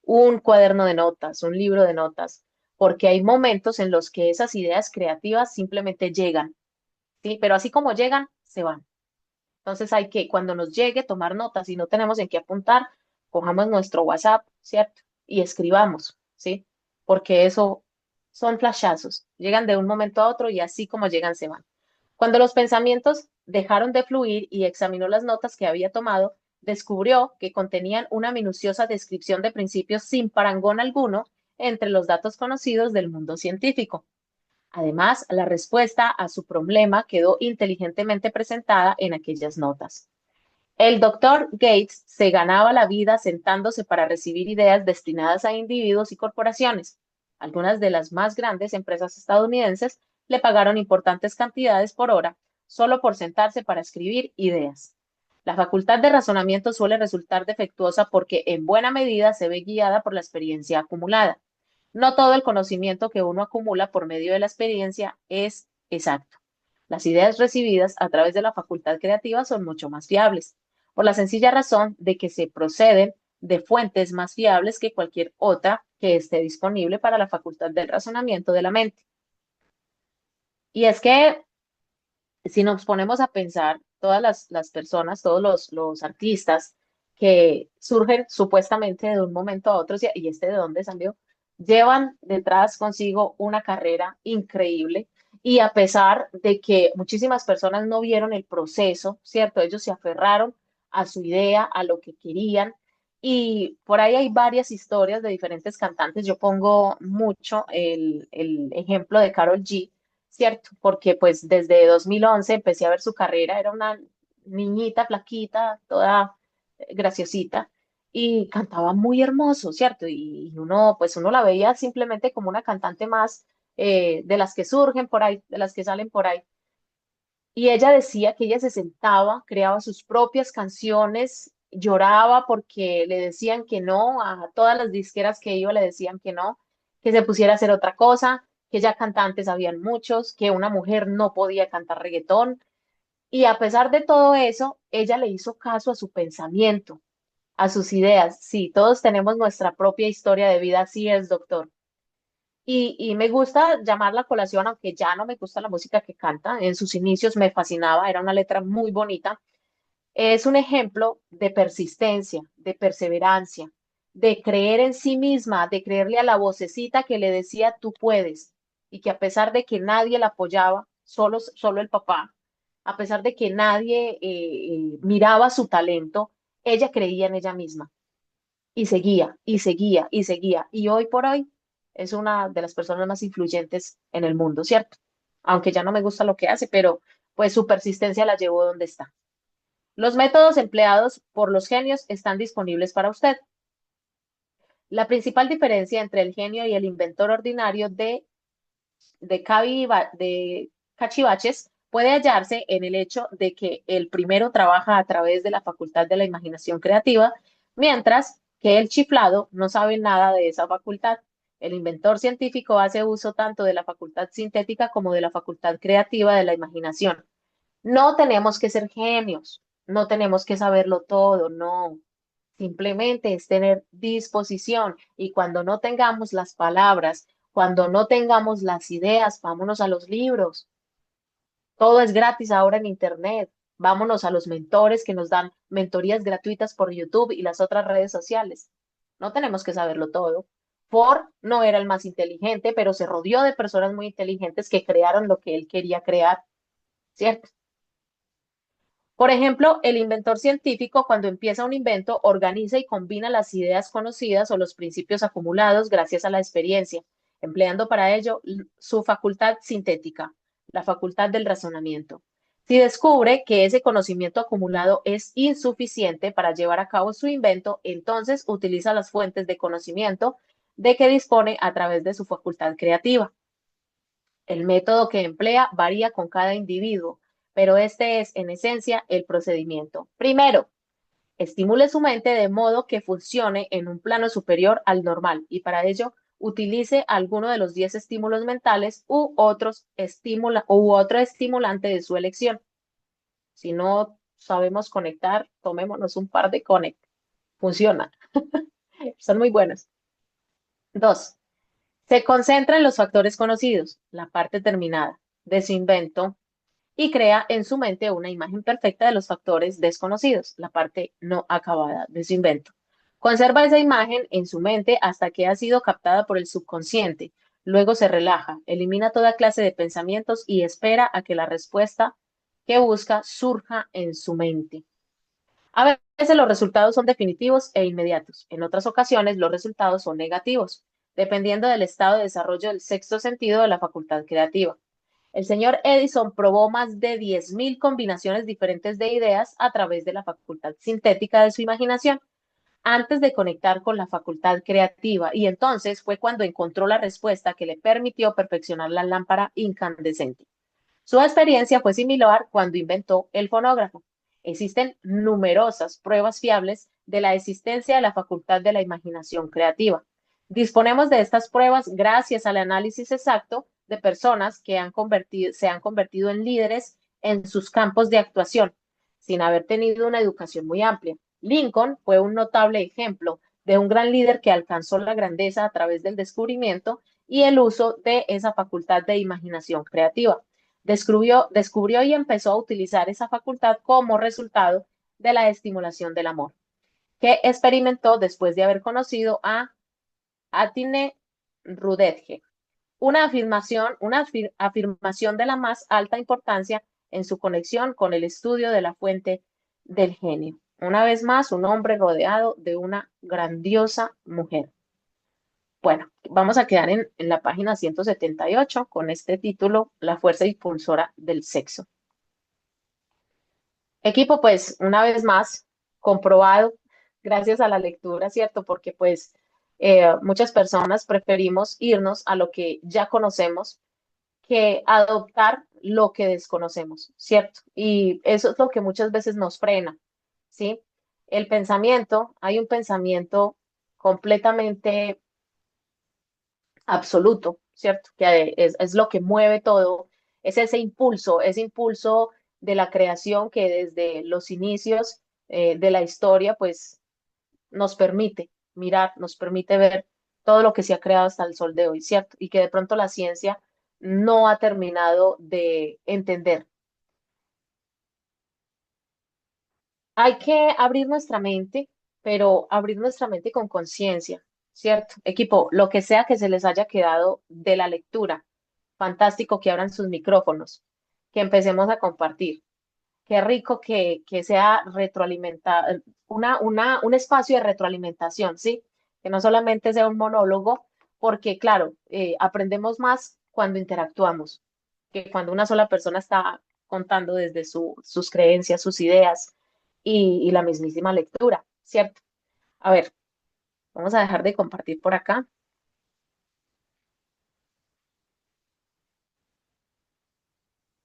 un cuaderno de notas, un libro de notas, porque hay momentos en los que esas ideas creativas simplemente llegan, ¿sí? Pero así como llegan, se van. Entonces hay que, cuando nos llegue, tomar notas. Si no tenemos en qué apuntar, cojamos nuestro WhatsApp, ¿cierto? Y escribamos, ¿sí? Porque eso son flashazos. Llegan de un momento a otro y así como llegan, se van. Cuando los pensamientos dejaron de fluir y examinó las notas que había tomado, descubrió que contenían una minuciosa descripción de principios sin parangón alguno entre los datos conocidos del mundo científico. Además, la respuesta a su problema quedó inteligentemente presentada en aquellas notas. El doctor Gates se ganaba la vida sentándose para recibir ideas destinadas a individuos y corporaciones. Algunas de las más grandes empresas estadounidenses le pagaron importantes cantidades por hora solo por sentarse para escribir ideas. La facultad de razonamiento suele resultar defectuosa porque en buena medida se ve guiada por la experiencia acumulada. No todo el conocimiento que uno acumula por medio de la experiencia es exacto. Las ideas recibidas a través de la facultad creativa son mucho más fiables, por la sencilla razón de que se proceden de fuentes más fiables que cualquier otra que esté disponible para la facultad del razonamiento de la mente. Y es que si nos ponemos a pensar, todas las personas, todos los artistas que surgen supuestamente de un momento a otro, y este de dónde salió, llevan detrás consigo una carrera increíble y a pesar de que muchísimas personas no vieron el proceso, ¿cierto? Ellos se aferraron a su idea, a lo que querían. Y por ahí hay varias historias de diferentes cantantes. Yo pongo mucho el ejemplo de Karol G, ¿cierto? Porque pues desde 2011 empecé a ver su carrera, era una niñita flaquita, toda graciosita, y cantaba muy hermoso, ¿cierto? Y uno, pues uno la veía simplemente como una cantante más de las que surgen por ahí, de las que salen por ahí. Y ella decía que ella se sentaba, creaba sus propias canciones, lloraba porque le decían que no, a todas las disqueras que iba le decían que se pusiera a hacer otra cosa, que ya cantantes habían muchos, que una mujer no podía cantar reggaetón. Y a pesar de todo eso, ella le hizo caso a su pensamiento, a sus ideas. Sí, todos tenemos nuestra propia historia de vida, así es, doctor. Y me gusta llamar la colación, aunque ya no me gusta la música que canta. En sus inicios me fascinaba, era una letra muy bonita. Es un ejemplo de persistencia, de perseverancia, de creer en sí misma, de creerle a la vocecita que le decía tú puedes y que a pesar de que nadie la apoyaba, solo el papá, a pesar de que nadie miraba su talento, ella creía en ella misma y seguía y seguía y seguía. Y hoy por hoy es una de las personas más influyentes en el mundo, ¿cierto? Aunque ya no me gusta lo que hace, pero pues su persistencia la llevó donde está. Los métodos empleados por los genios están disponibles para usted. La principal diferencia entre el genio y el inventor ordinario de cachivaches puede hallarse en el hecho de que el primero trabaja a través de la facultad de la imaginación creativa, mientras que el chiflado no sabe nada de esa facultad. El inventor científico hace uso tanto de la facultad sintética como de la facultad creativa de la imaginación. No tenemos que ser genios, no tenemos que saberlo todo, no. Simplemente es tener disposición y cuando no tengamos las palabras, cuando no tengamos las ideas, vámonos a los libros. Todo es gratis ahora en Internet. Vámonos a los mentores que nos dan mentorías gratuitas por YouTube y las otras redes sociales. No tenemos que saberlo todo. Ford no era el más inteligente, pero se rodeó de personas muy inteligentes que crearon lo que él quería crear, ¿cierto? Por ejemplo, el inventor científico, cuando empieza un invento, organiza y combina las ideas conocidas o los principios acumulados gracias a la experiencia, empleando para ello su facultad sintética, la facultad del razonamiento. Si descubre que ese conocimiento acumulado es insuficiente para llevar a cabo su invento, entonces utiliza las fuentes de conocimiento de que dispone a través de su facultad creativa. El método que emplea varía con cada individuo, pero este es, en esencia, el procedimiento. Primero, estimule su mente de modo que funcione en un plano superior al normal y para ello utilice alguno de los 10 estímulos mentales u otro estimulante de su elección. Si no sabemos conectar, tomémonos un par de Connect. Funciona. Son muy buenos. Dos, se concentra en los factores conocidos, la parte terminada de su invento y crea en su mente una imagen perfecta de los factores desconocidos, la parte no acabada de su invento. Conserva esa imagen en su mente hasta que ha sido captada por el subconsciente. Luego se relaja, elimina toda clase de pensamientos y espera a que la respuesta que busca surja en su mente. A veces los resultados son definitivos e inmediatos. En otras ocasiones los resultados son negativos, dependiendo del estado de desarrollo del sexto sentido de la facultad creativa. El señor Edison probó más de 10.000 combinaciones diferentes de ideas a través de la facultad sintética de su imaginación antes de conectar con la facultad creativa y entonces fue cuando encontró la respuesta que le permitió perfeccionar la lámpara incandescente. Su experiencia fue similar cuando inventó el fonógrafo. Existen numerosas pruebas fiables de la existencia de la facultad de la imaginación creativa. Disponemos de estas pruebas gracias al análisis exacto de personas que se han convertido en líderes en sus campos de actuación, sin haber tenido una educación muy amplia. Lincoln fue un notable ejemplo de un gran líder que alcanzó la grandeza a través del descubrimiento y el uso de esa facultad de imaginación creativa. Descubrió y empezó a utilizar esa facultad como resultado de la estimulación del amor, que experimentó después de haber conocido a Attine Rudetge, una afirmación de la más alta importancia en su conexión con el estudio de la fuente del genio. Una vez más, un hombre rodeado de una grandiosa mujer. Bueno, vamos a quedar en la página 178 con este título, La fuerza impulsora del sexo. Equipo, pues, una vez más, comprobado gracias a la lectura, ¿cierto? Porque pues muchas personas preferimos irnos a lo que ya conocemos que adoptar lo que desconocemos, ¿cierto? Y eso es lo que muchas veces nos frena, ¿sí? El pensamiento, hay un pensamiento completamente absoluto, ¿cierto? Que es lo que mueve todo, es ese impulso de la creación que desde los inicios de la historia, pues nos permite mirar, nos permite ver todo lo que se ha creado hasta el sol de hoy, ¿cierto? Y que de pronto la ciencia no ha terminado de entender. Hay que abrir nuestra mente, pero abrir nuestra mente con conciencia, ¿cierto? Equipo, lo que sea que se les haya quedado de la lectura, fantástico que abran sus micrófonos, que empecemos a compartir. Qué rico que sea retroalimentar, un espacio de retroalimentación, ¿sí? Que no solamente sea un monólogo, porque claro, aprendemos más cuando interactuamos, que cuando una sola persona está contando desde sus creencias, sus ideas y la mismísima lectura, ¿cierto? A ver, vamos a dejar de compartir por acá.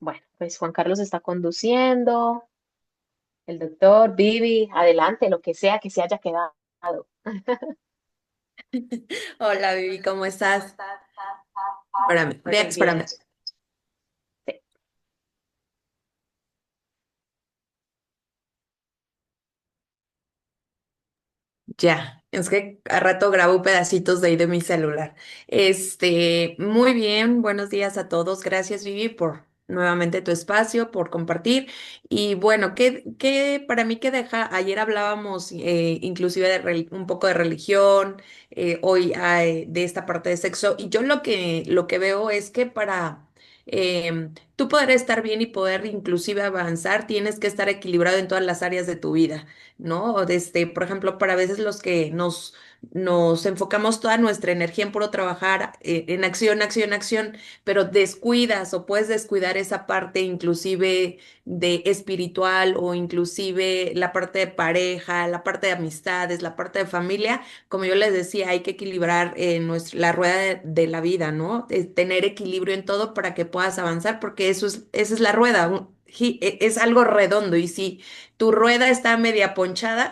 Bueno, pues Juan Carlos está conduciendo, el doctor, Vivi, adelante, lo que sea que se haya quedado. Hola, Vivi, ¿cómo estás? Espérame, Muy espérame. bien. Sí. Ya, es que a rato grabo pedacitos de ahí de mi celular. Muy bien, buenos días a todos. Gracias, Vivi, por nuevamente tu espacio, por compartir. Y bueno, ¿qué para mí que deja? Ayer hablábamos inclusive de un poco de religión, hoy de esta parte de sexo. Y yo lo que veo es que para tú poder estar bien y poder inclusive avanzar, tienes que estar equilibrado en todas las áreas de tu vida. ¿No? Por ejemplo, para veces los que nos enfocamos toda nuestra energía en puro trabajar, en acción, acción, acción, pero descuidas o puedes descuidar esa parte inclusive de espiritual o inclusive la parte de pareja, la parte de amistades, la parte de familia, como yo les decía, hay que equilibrar la rueda de la vida, ¿no? Tener equilibrio en todo para que puedas avanzar, porque esa es la rueda. Es algo redondo y si tu rueda está media ponchada,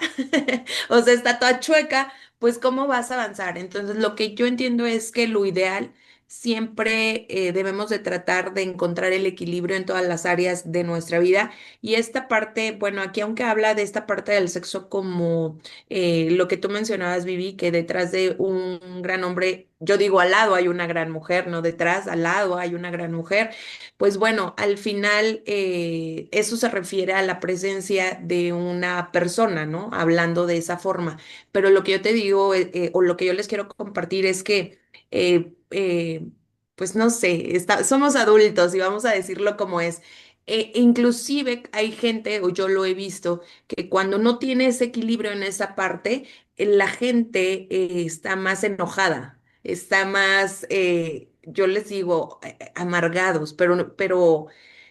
o sea, está toda chueca, pues ¿cómo vas a avanzar? Entonces, lo que yo entiendo es que lo ideal siempre debemos de tratar de encontrar el equilibrio en todas las áreas de nuestra vida. Y esta parte, bueno, aquí aunque habla de esta parte del sexo como lo que tú mencionabas, Vivi, que detrás de un gran hombre, yo digo al lado hay una gran mujer, no detrás, al lado hay una gran mujer. Pues bueno, al final eso se refiere a la presencia de una persona, ¿no? Hablando de esa forma. Pero lo que yo te digo, o lo que yo les quiero compartir es que, pues no sé, somos adultos y vamos a decirlo como es. Inclusive hay gente, o yo lo he visto, que cuando no tiene ese equilibrio en esa parte, la gente está más enojada, está más, yo les digo, amargados, pero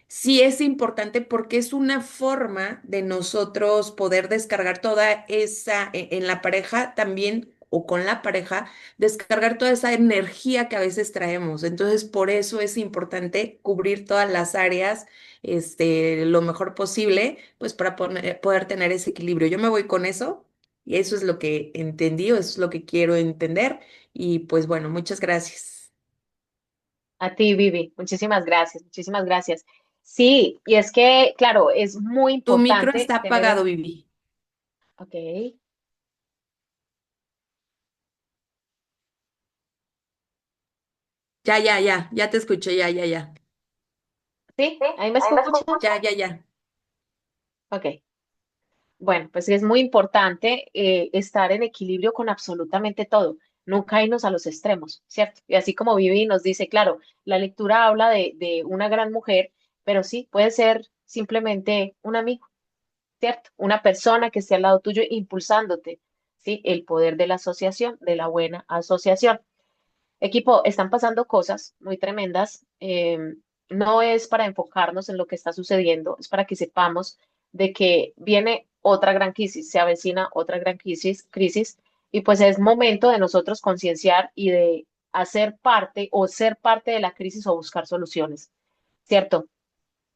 sí es importante porque es una forma de nosotros poder descargar toda esa, en la pareja también o con la pareja, descargar toda esa energía que a veces traemos. Entonces, por eso es importante cubrir todas las áreas, lo mejor posible, pues para poder tener ese equilibrio. Yo me voy con eso y eso es lo que entendí, o eso es lo que quiero entender. Y pues bueno, muchas gracias. A ti, Vivi, muchísimas gracias, muchísimas gracias. Sí, y es que, claro, es muy Tu micro importante está tener apagado, Vivi. ok, Ya, ya, ya, ya te escuché, ya, ya, ya. ¿sí? ¿Ahí me escuchan? Ya, ya, ya. Ok, bueno, pues es muy importante estar en equilibrio con absolutamente todo, nunca irnos a los extremos, ¿cierto? Y así como Vivi nos dice, claro, la lectura habla de una gran mujer, pero sí, puede ser simplemente un amigo, ¿cierto? Una persona que esté al lado tuyo impulsándote, ¿sí? El poder de la asociación, de la buena asociación. Equipo, están pasando cosas muy tremendas. No es para enfocarnos en lo que está sucediendo, es para que sepamos de que viene otra gran crisis, se avecina otra gran crisis, y pues es momento de nosotros concienciar y de hacer parte o ser parte de la crisis o buscar soluciones, ¿cierto?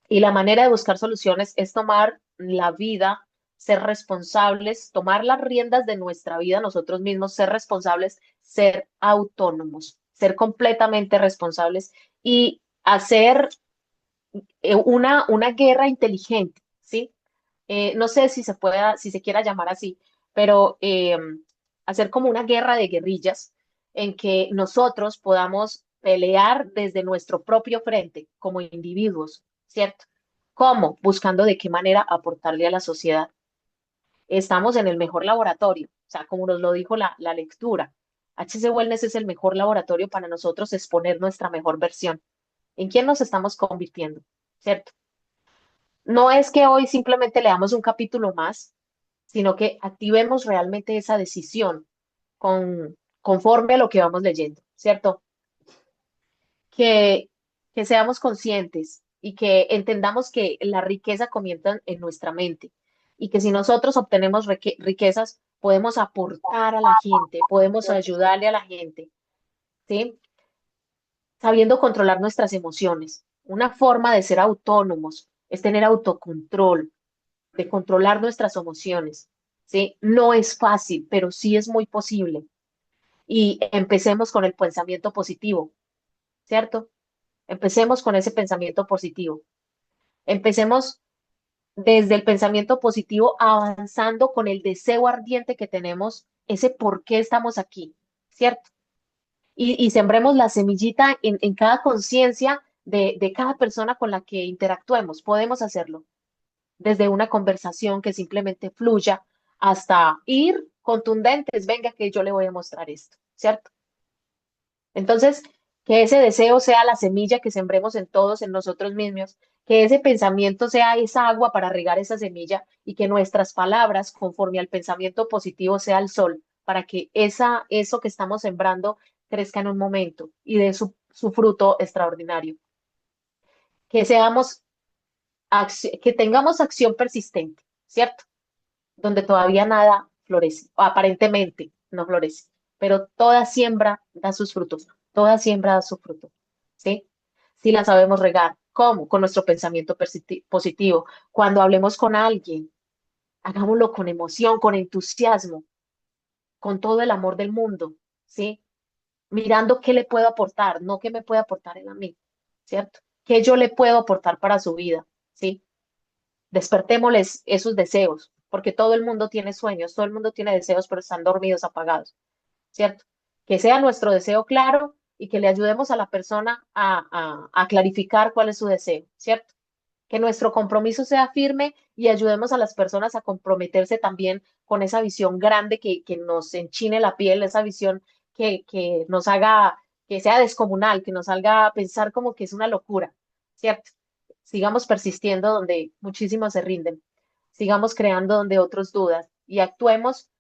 Y la manera de buscar soluciones es tomar la vida, ser responsables, tomar las riendas de nuestra vida nosotros mismos, ser responsables, ser autónomos, ser completamente responsables y hacer una guerra inteligente, ¿sí? No sé si se pueda, si se quiera llamar así, pero hacer como una guerra de guerrillas en que nosotros podamos pelear desde nuestro propio frente como individuos, ¿cierto? ¿Cómo? Buscando de qué manera aportarle a la sociedad. estamos en el mejor laboratorio, o sea, como nos lo dijo la lectura. HC Wellness es el mejor laboratorio para nosotros exponer nuestra mejor versión. ¿En quién nos estamos convirtiendo? ¿Cierto? No es que hoy simplemente leamos un capítulo más, sino que activemos realmente esa decisión conforme a lo que vamos leyendo, ¿cierto? Que, que seamos conscientes y que entendamos que la riqueza comienza en nuestra mente y que si nosotros obtenemos riquezas, podemos aportar a la gente, podemos ayudarle a la gente, ¿sí? Sabiendo controlar nuestras emociones. Una forma de ser autónomos es tener autocontrol, de controlar nuestras emociones, ¿sí? No es fácil, pero sí es muy posible. Y empecemos con el pensamiento positivo, ¿cierto? Empecemos con ese pensamiento positivo. Empecemos desde el pensamiento positivo avanzando con el deseo ardiente que tenemos, ese por qué estamos aquí, ¿cierto? Y sembremos la semillita en cada conciencia de cada persona con la que interactuemos. Podemos hacerlo desde una conversación que simplemente fluya hasta ir contundentes, venga que yo le voy a mostrar esto, ¿cierto? Entonces, que ese deseo sea la semilla que sembremos en todos, en nosotros mismos, que ese pensamiento sea esa agua para regar esa semilla y que nuestras palabras, conforme al pensamiento positivo, sea el sol, para que eso que estamos sembrando crezca en un momento y dé su fruto extraordinario. Que seamos, que tengamos acción persistente, ¿cierto? Donde todavía nada florece, o aparentemente no florece, pero toda siembra da sus frutos, toda siembra da su fruto, ¿sí? Si la sabemos regar, ¿cómo? Con nuestro pensamiento positivo. Cuando hablemos con alguien, hagámoslo con emoción, con entusiasmo, con todo el amor del mundo, ¿sí? Mirando qué le puedo aportar, no qué me puede aportar él a mí, ¿cierto? ¿Qué yo le puedo aportar para su vida, ¿sí? Despertémosles esos deseos, porque todo el mundo tiene sueños, todo el mundo tiene deseos, pero están dormidos, apagados, ¿cierto? Que sea nuestro deseo claro y que le ayudemos a la persona a clarificar cuál es su deseo, ¿cierto? Que nuestro compromiso sea firme y ayudemos a las personas a comprometerse también con esa visión grande que nos enchine la piel, esa visión que nos haga, que sea descomunal, que nos haga pensar como que es una locura, ¿cierto? Sigamos persistiendo donde muchísimos se rinden, sigamos creando donde otros dudan y actuemos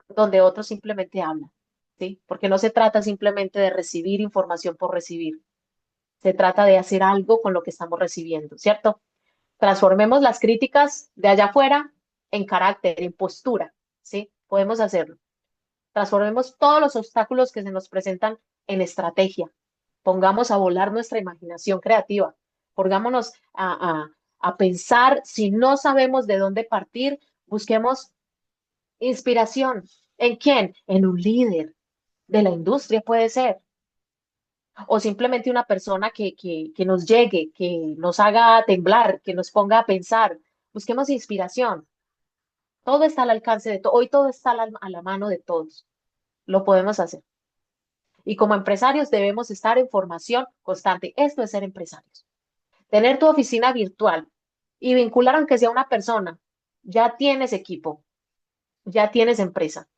donde otros simplemente hablan, ¿sí? Porque no se trata simplemente de recibir información por recibir, se trata de hacer algo con lo que estamos recibiendo, ¿cierto? Transformemos las críticas de allá afuera en carácter, en postura, ¿sí? Podemos hacerlo. Transformemos todos los obstáculos que se nos presentan en estrategia. Pongamos a volar nuestra imaginación creativa. Pongámonos a pensar, si no sabemos de dónde partir, busquemos inspiración. ¿En quién? En un líder de la industria puede ser. O simplemente una persona que nos llegue, que nos haga temblar, que nos ponga a pensar. Busquemos inspiración. Todo está al alcance de todos. Hoy todo está a la mano de todos. Lo podemos hacer. Y como empresarios debemos estar en formación constante. Esto es ser empresarios. Tener tu oficina virtual y vincular aunque sea una persona. Ya tienes equipo, ya tienes empresa.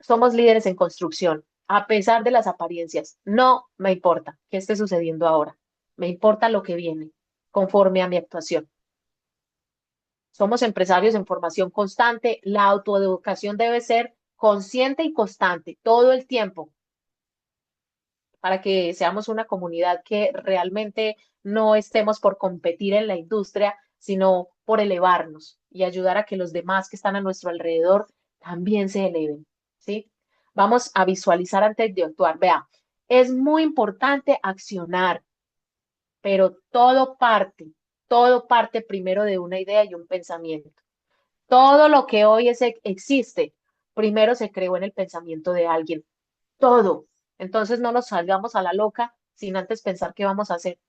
Somos líderes en construcción, a pesar de las apariencias. No me importa qué esté sucediendo ahora. Me importa lo que viene, conforme a mi actuación. Somos empresarios en formación constante. La autoeducación debe ser consciente y constante todo el tiempo para que seamos una comunidad que realmente no estemos por competir en la industria, sino por elevarnos y ayudar a que los demás que están a nuestro alrededor también se eleven, ¿sí? Vamos a visualizar antes de actuar. Vea, es muy importante accionar, pero todo parte primero de una idea y un pensamiento. Todo lo que hoy existe, primero se creó en el pensamiento de alguien. Todo. Entonces no nos salgamos a la loca sin antes pensar qué vamos a hacer.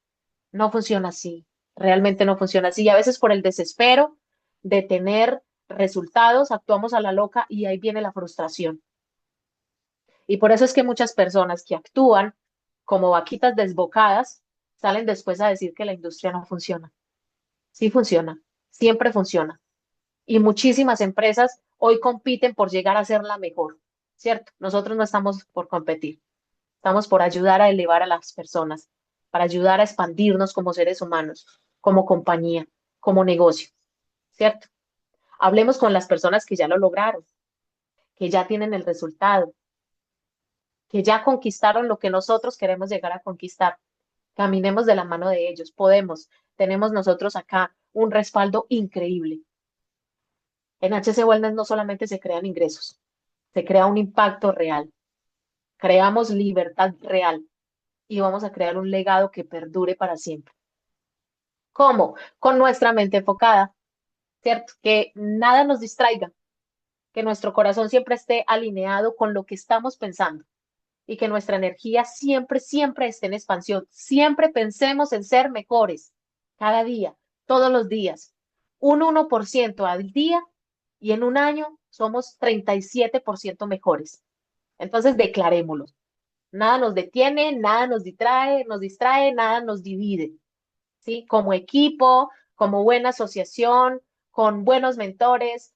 No funciona así. Realmente no funciona así. Y a veces por el desespero de tener resultados, actuamos a la loca y ahí viene la frustración. Y por eso es que muchas personas que actúan como vaquitas desbocadas salen después a decir que la industria no funciona. Sí funciona, siempre funciona. Y muchísimas empresas hoy compiten por llegar a ser la mejor, ¿cierto? Nosotros no estamos por competir, estamos por ayudar a elevar a las personas, para ayudar a expandirnos como seres humanos, como compañía, como negocio, ¿cierto? Hablemos con las personas que ya lo lograron, que ya tienen el resultado, que ya conquistaron lo que nosotros queremos llegar a conquistar. Caminemos de la mano de ellos, podemos. Tenemos nosotros acá un respaldo increíble. En HC Wellness no solamente se crean ingresos, se crea un impacto real, creamos libertad real y vamos a crear un legado que perdure para siempre. ¿Cómo? Con nuestra mente enfocada, ¿cierto? Que nada nos distraiga, que nuestro corazón siempre esté alineado con lo que estamos pensando y que nuestra energía siempre, siempre esté en expansión. Siempre pensemos en ser mejores, cada día, todos los días. Un 1% al día y en un año somos 37% mejores. Entonces, declarémoslo. Nada nos detiene, nada nos distrae, nada nos divide. ¿Sí? Como equipo, como buena asociación, con buenos mentores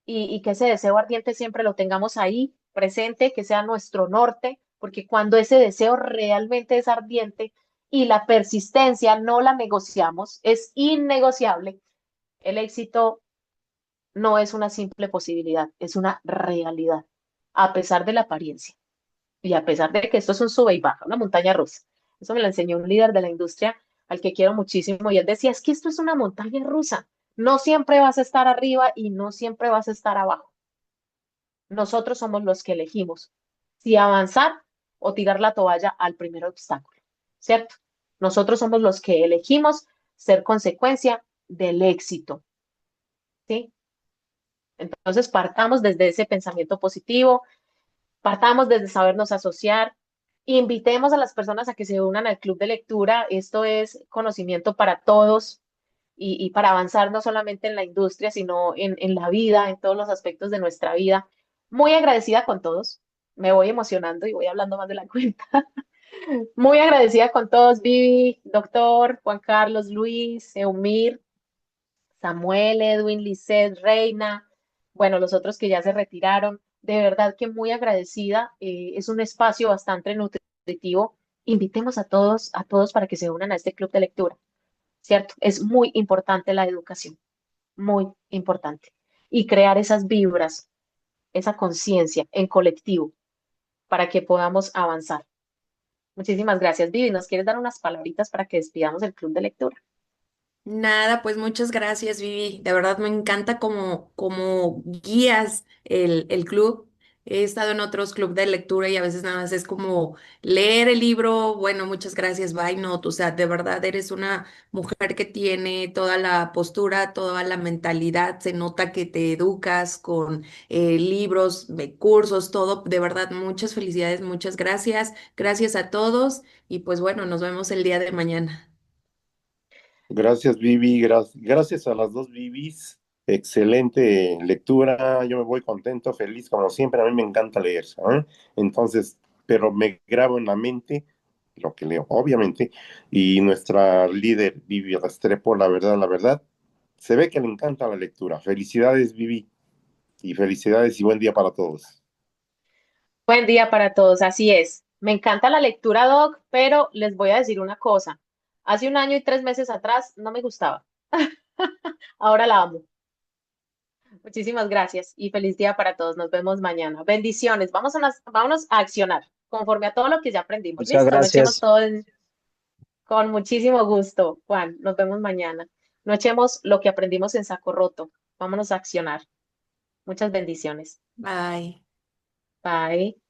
y que ese deseo ardiente siempre lo tengamos ahí presente, que sea nuestro norte, porque cuando ese deseo realmente es ardiente y la persistencia no la negociamos, es innegociable, el éxito no es una simple posibilidad, es una realidad, a pesar de la apariencia y a pesar de que esto es un sube y baja, una montaña rusa. Eso me lo enseñó un líder de la industria al que quiero muchísimo y él decía, es que esto es una montaña rusa. No siempre vas a estar arriba y no siempre vas a estar abajo. Nosotros somos los que elegimos si avanzar o tirar la toalla al primer obstáculo, ¿cierto? Nosotros somos los que elegimos ser consecuencia del éxito, ¿sí? Entonces, partamos desde ese pensamiento positivo, partamos desde sabernos asociar, invitemos a las personas a que se unan al club de lectura. Esto es conocimiento para todos y para avanzar no solamente en la industria, sino en la vida, en todos los aspectos de nuestra vida. Muy agradecida con todos. Me voy emocionando y voy hablando más de la cuenta. Muy agradecida con todos, Vivi, doctor, Juan Carlos, Luis, Eumir, Samuel, Edwin, Lisset, Reina, bueno, los otros que ya se retiraron. De verdad que muy agradecida. Es un espacio bastante nutritivo. Invitemos a todos para que se unan a este club de lectura, ¿cierto? Es muy importante la educación, muy importante. Y crear esas vibras, esa conciencia en colectivo para que podamos avanzar. Muchísimas gracias, Vivi. ¿Nos quieres dar unas palabritas para que despidamos el club de lectura? Nada, pues muchas gracias, Vivi. De verdad me encanta como guías el club. He estado en otros clubes de lectura y a veces nada más es como leer el libro. Bueno, muchas gracias, bye, no. O sea, de verdad eres una mujer que tiene toda la postura, toda la mentalidad. Se nota que te educas con libros, cursos, todo. De verdad, muchas felicidades, muchas gracias. Gracias a todos y pues bueno, nos vemos el día de mañana. Gracias, Vivi. Gracias a las dos Vivis. Excelente lectura. Yo me voy contento, feliz, como siempre. A mí me encanta leer, ¿eh? Entonces, pero me grabo en la mente lo que leo, obviamente. Y nuestra líder, Vivi Restrepo, la verdad, se ve que le encanta la lectura. Felicidades, Vivi. Y felicidades y buen día para todos. Buen día para todos, así es. Me encanta la lectura, Doc, pero les voy a decir una cosa. Hace un año y 3 meses atrás no me gustaba. Ahora la amo. Muchísimas gracias y feliz día para todos. Nos vemos mañana. Bendiciones. Vámonos a accionar conforme a todo lo que ya aprendimos. Muchas Listo, no echemos gracias. todo con muchísimo gusto, Juan. Nos vemos mañana. No echemos lo que aprendimos en saco roto. Vámonos a accionar. Muchas bendiciones. Bye. Bye.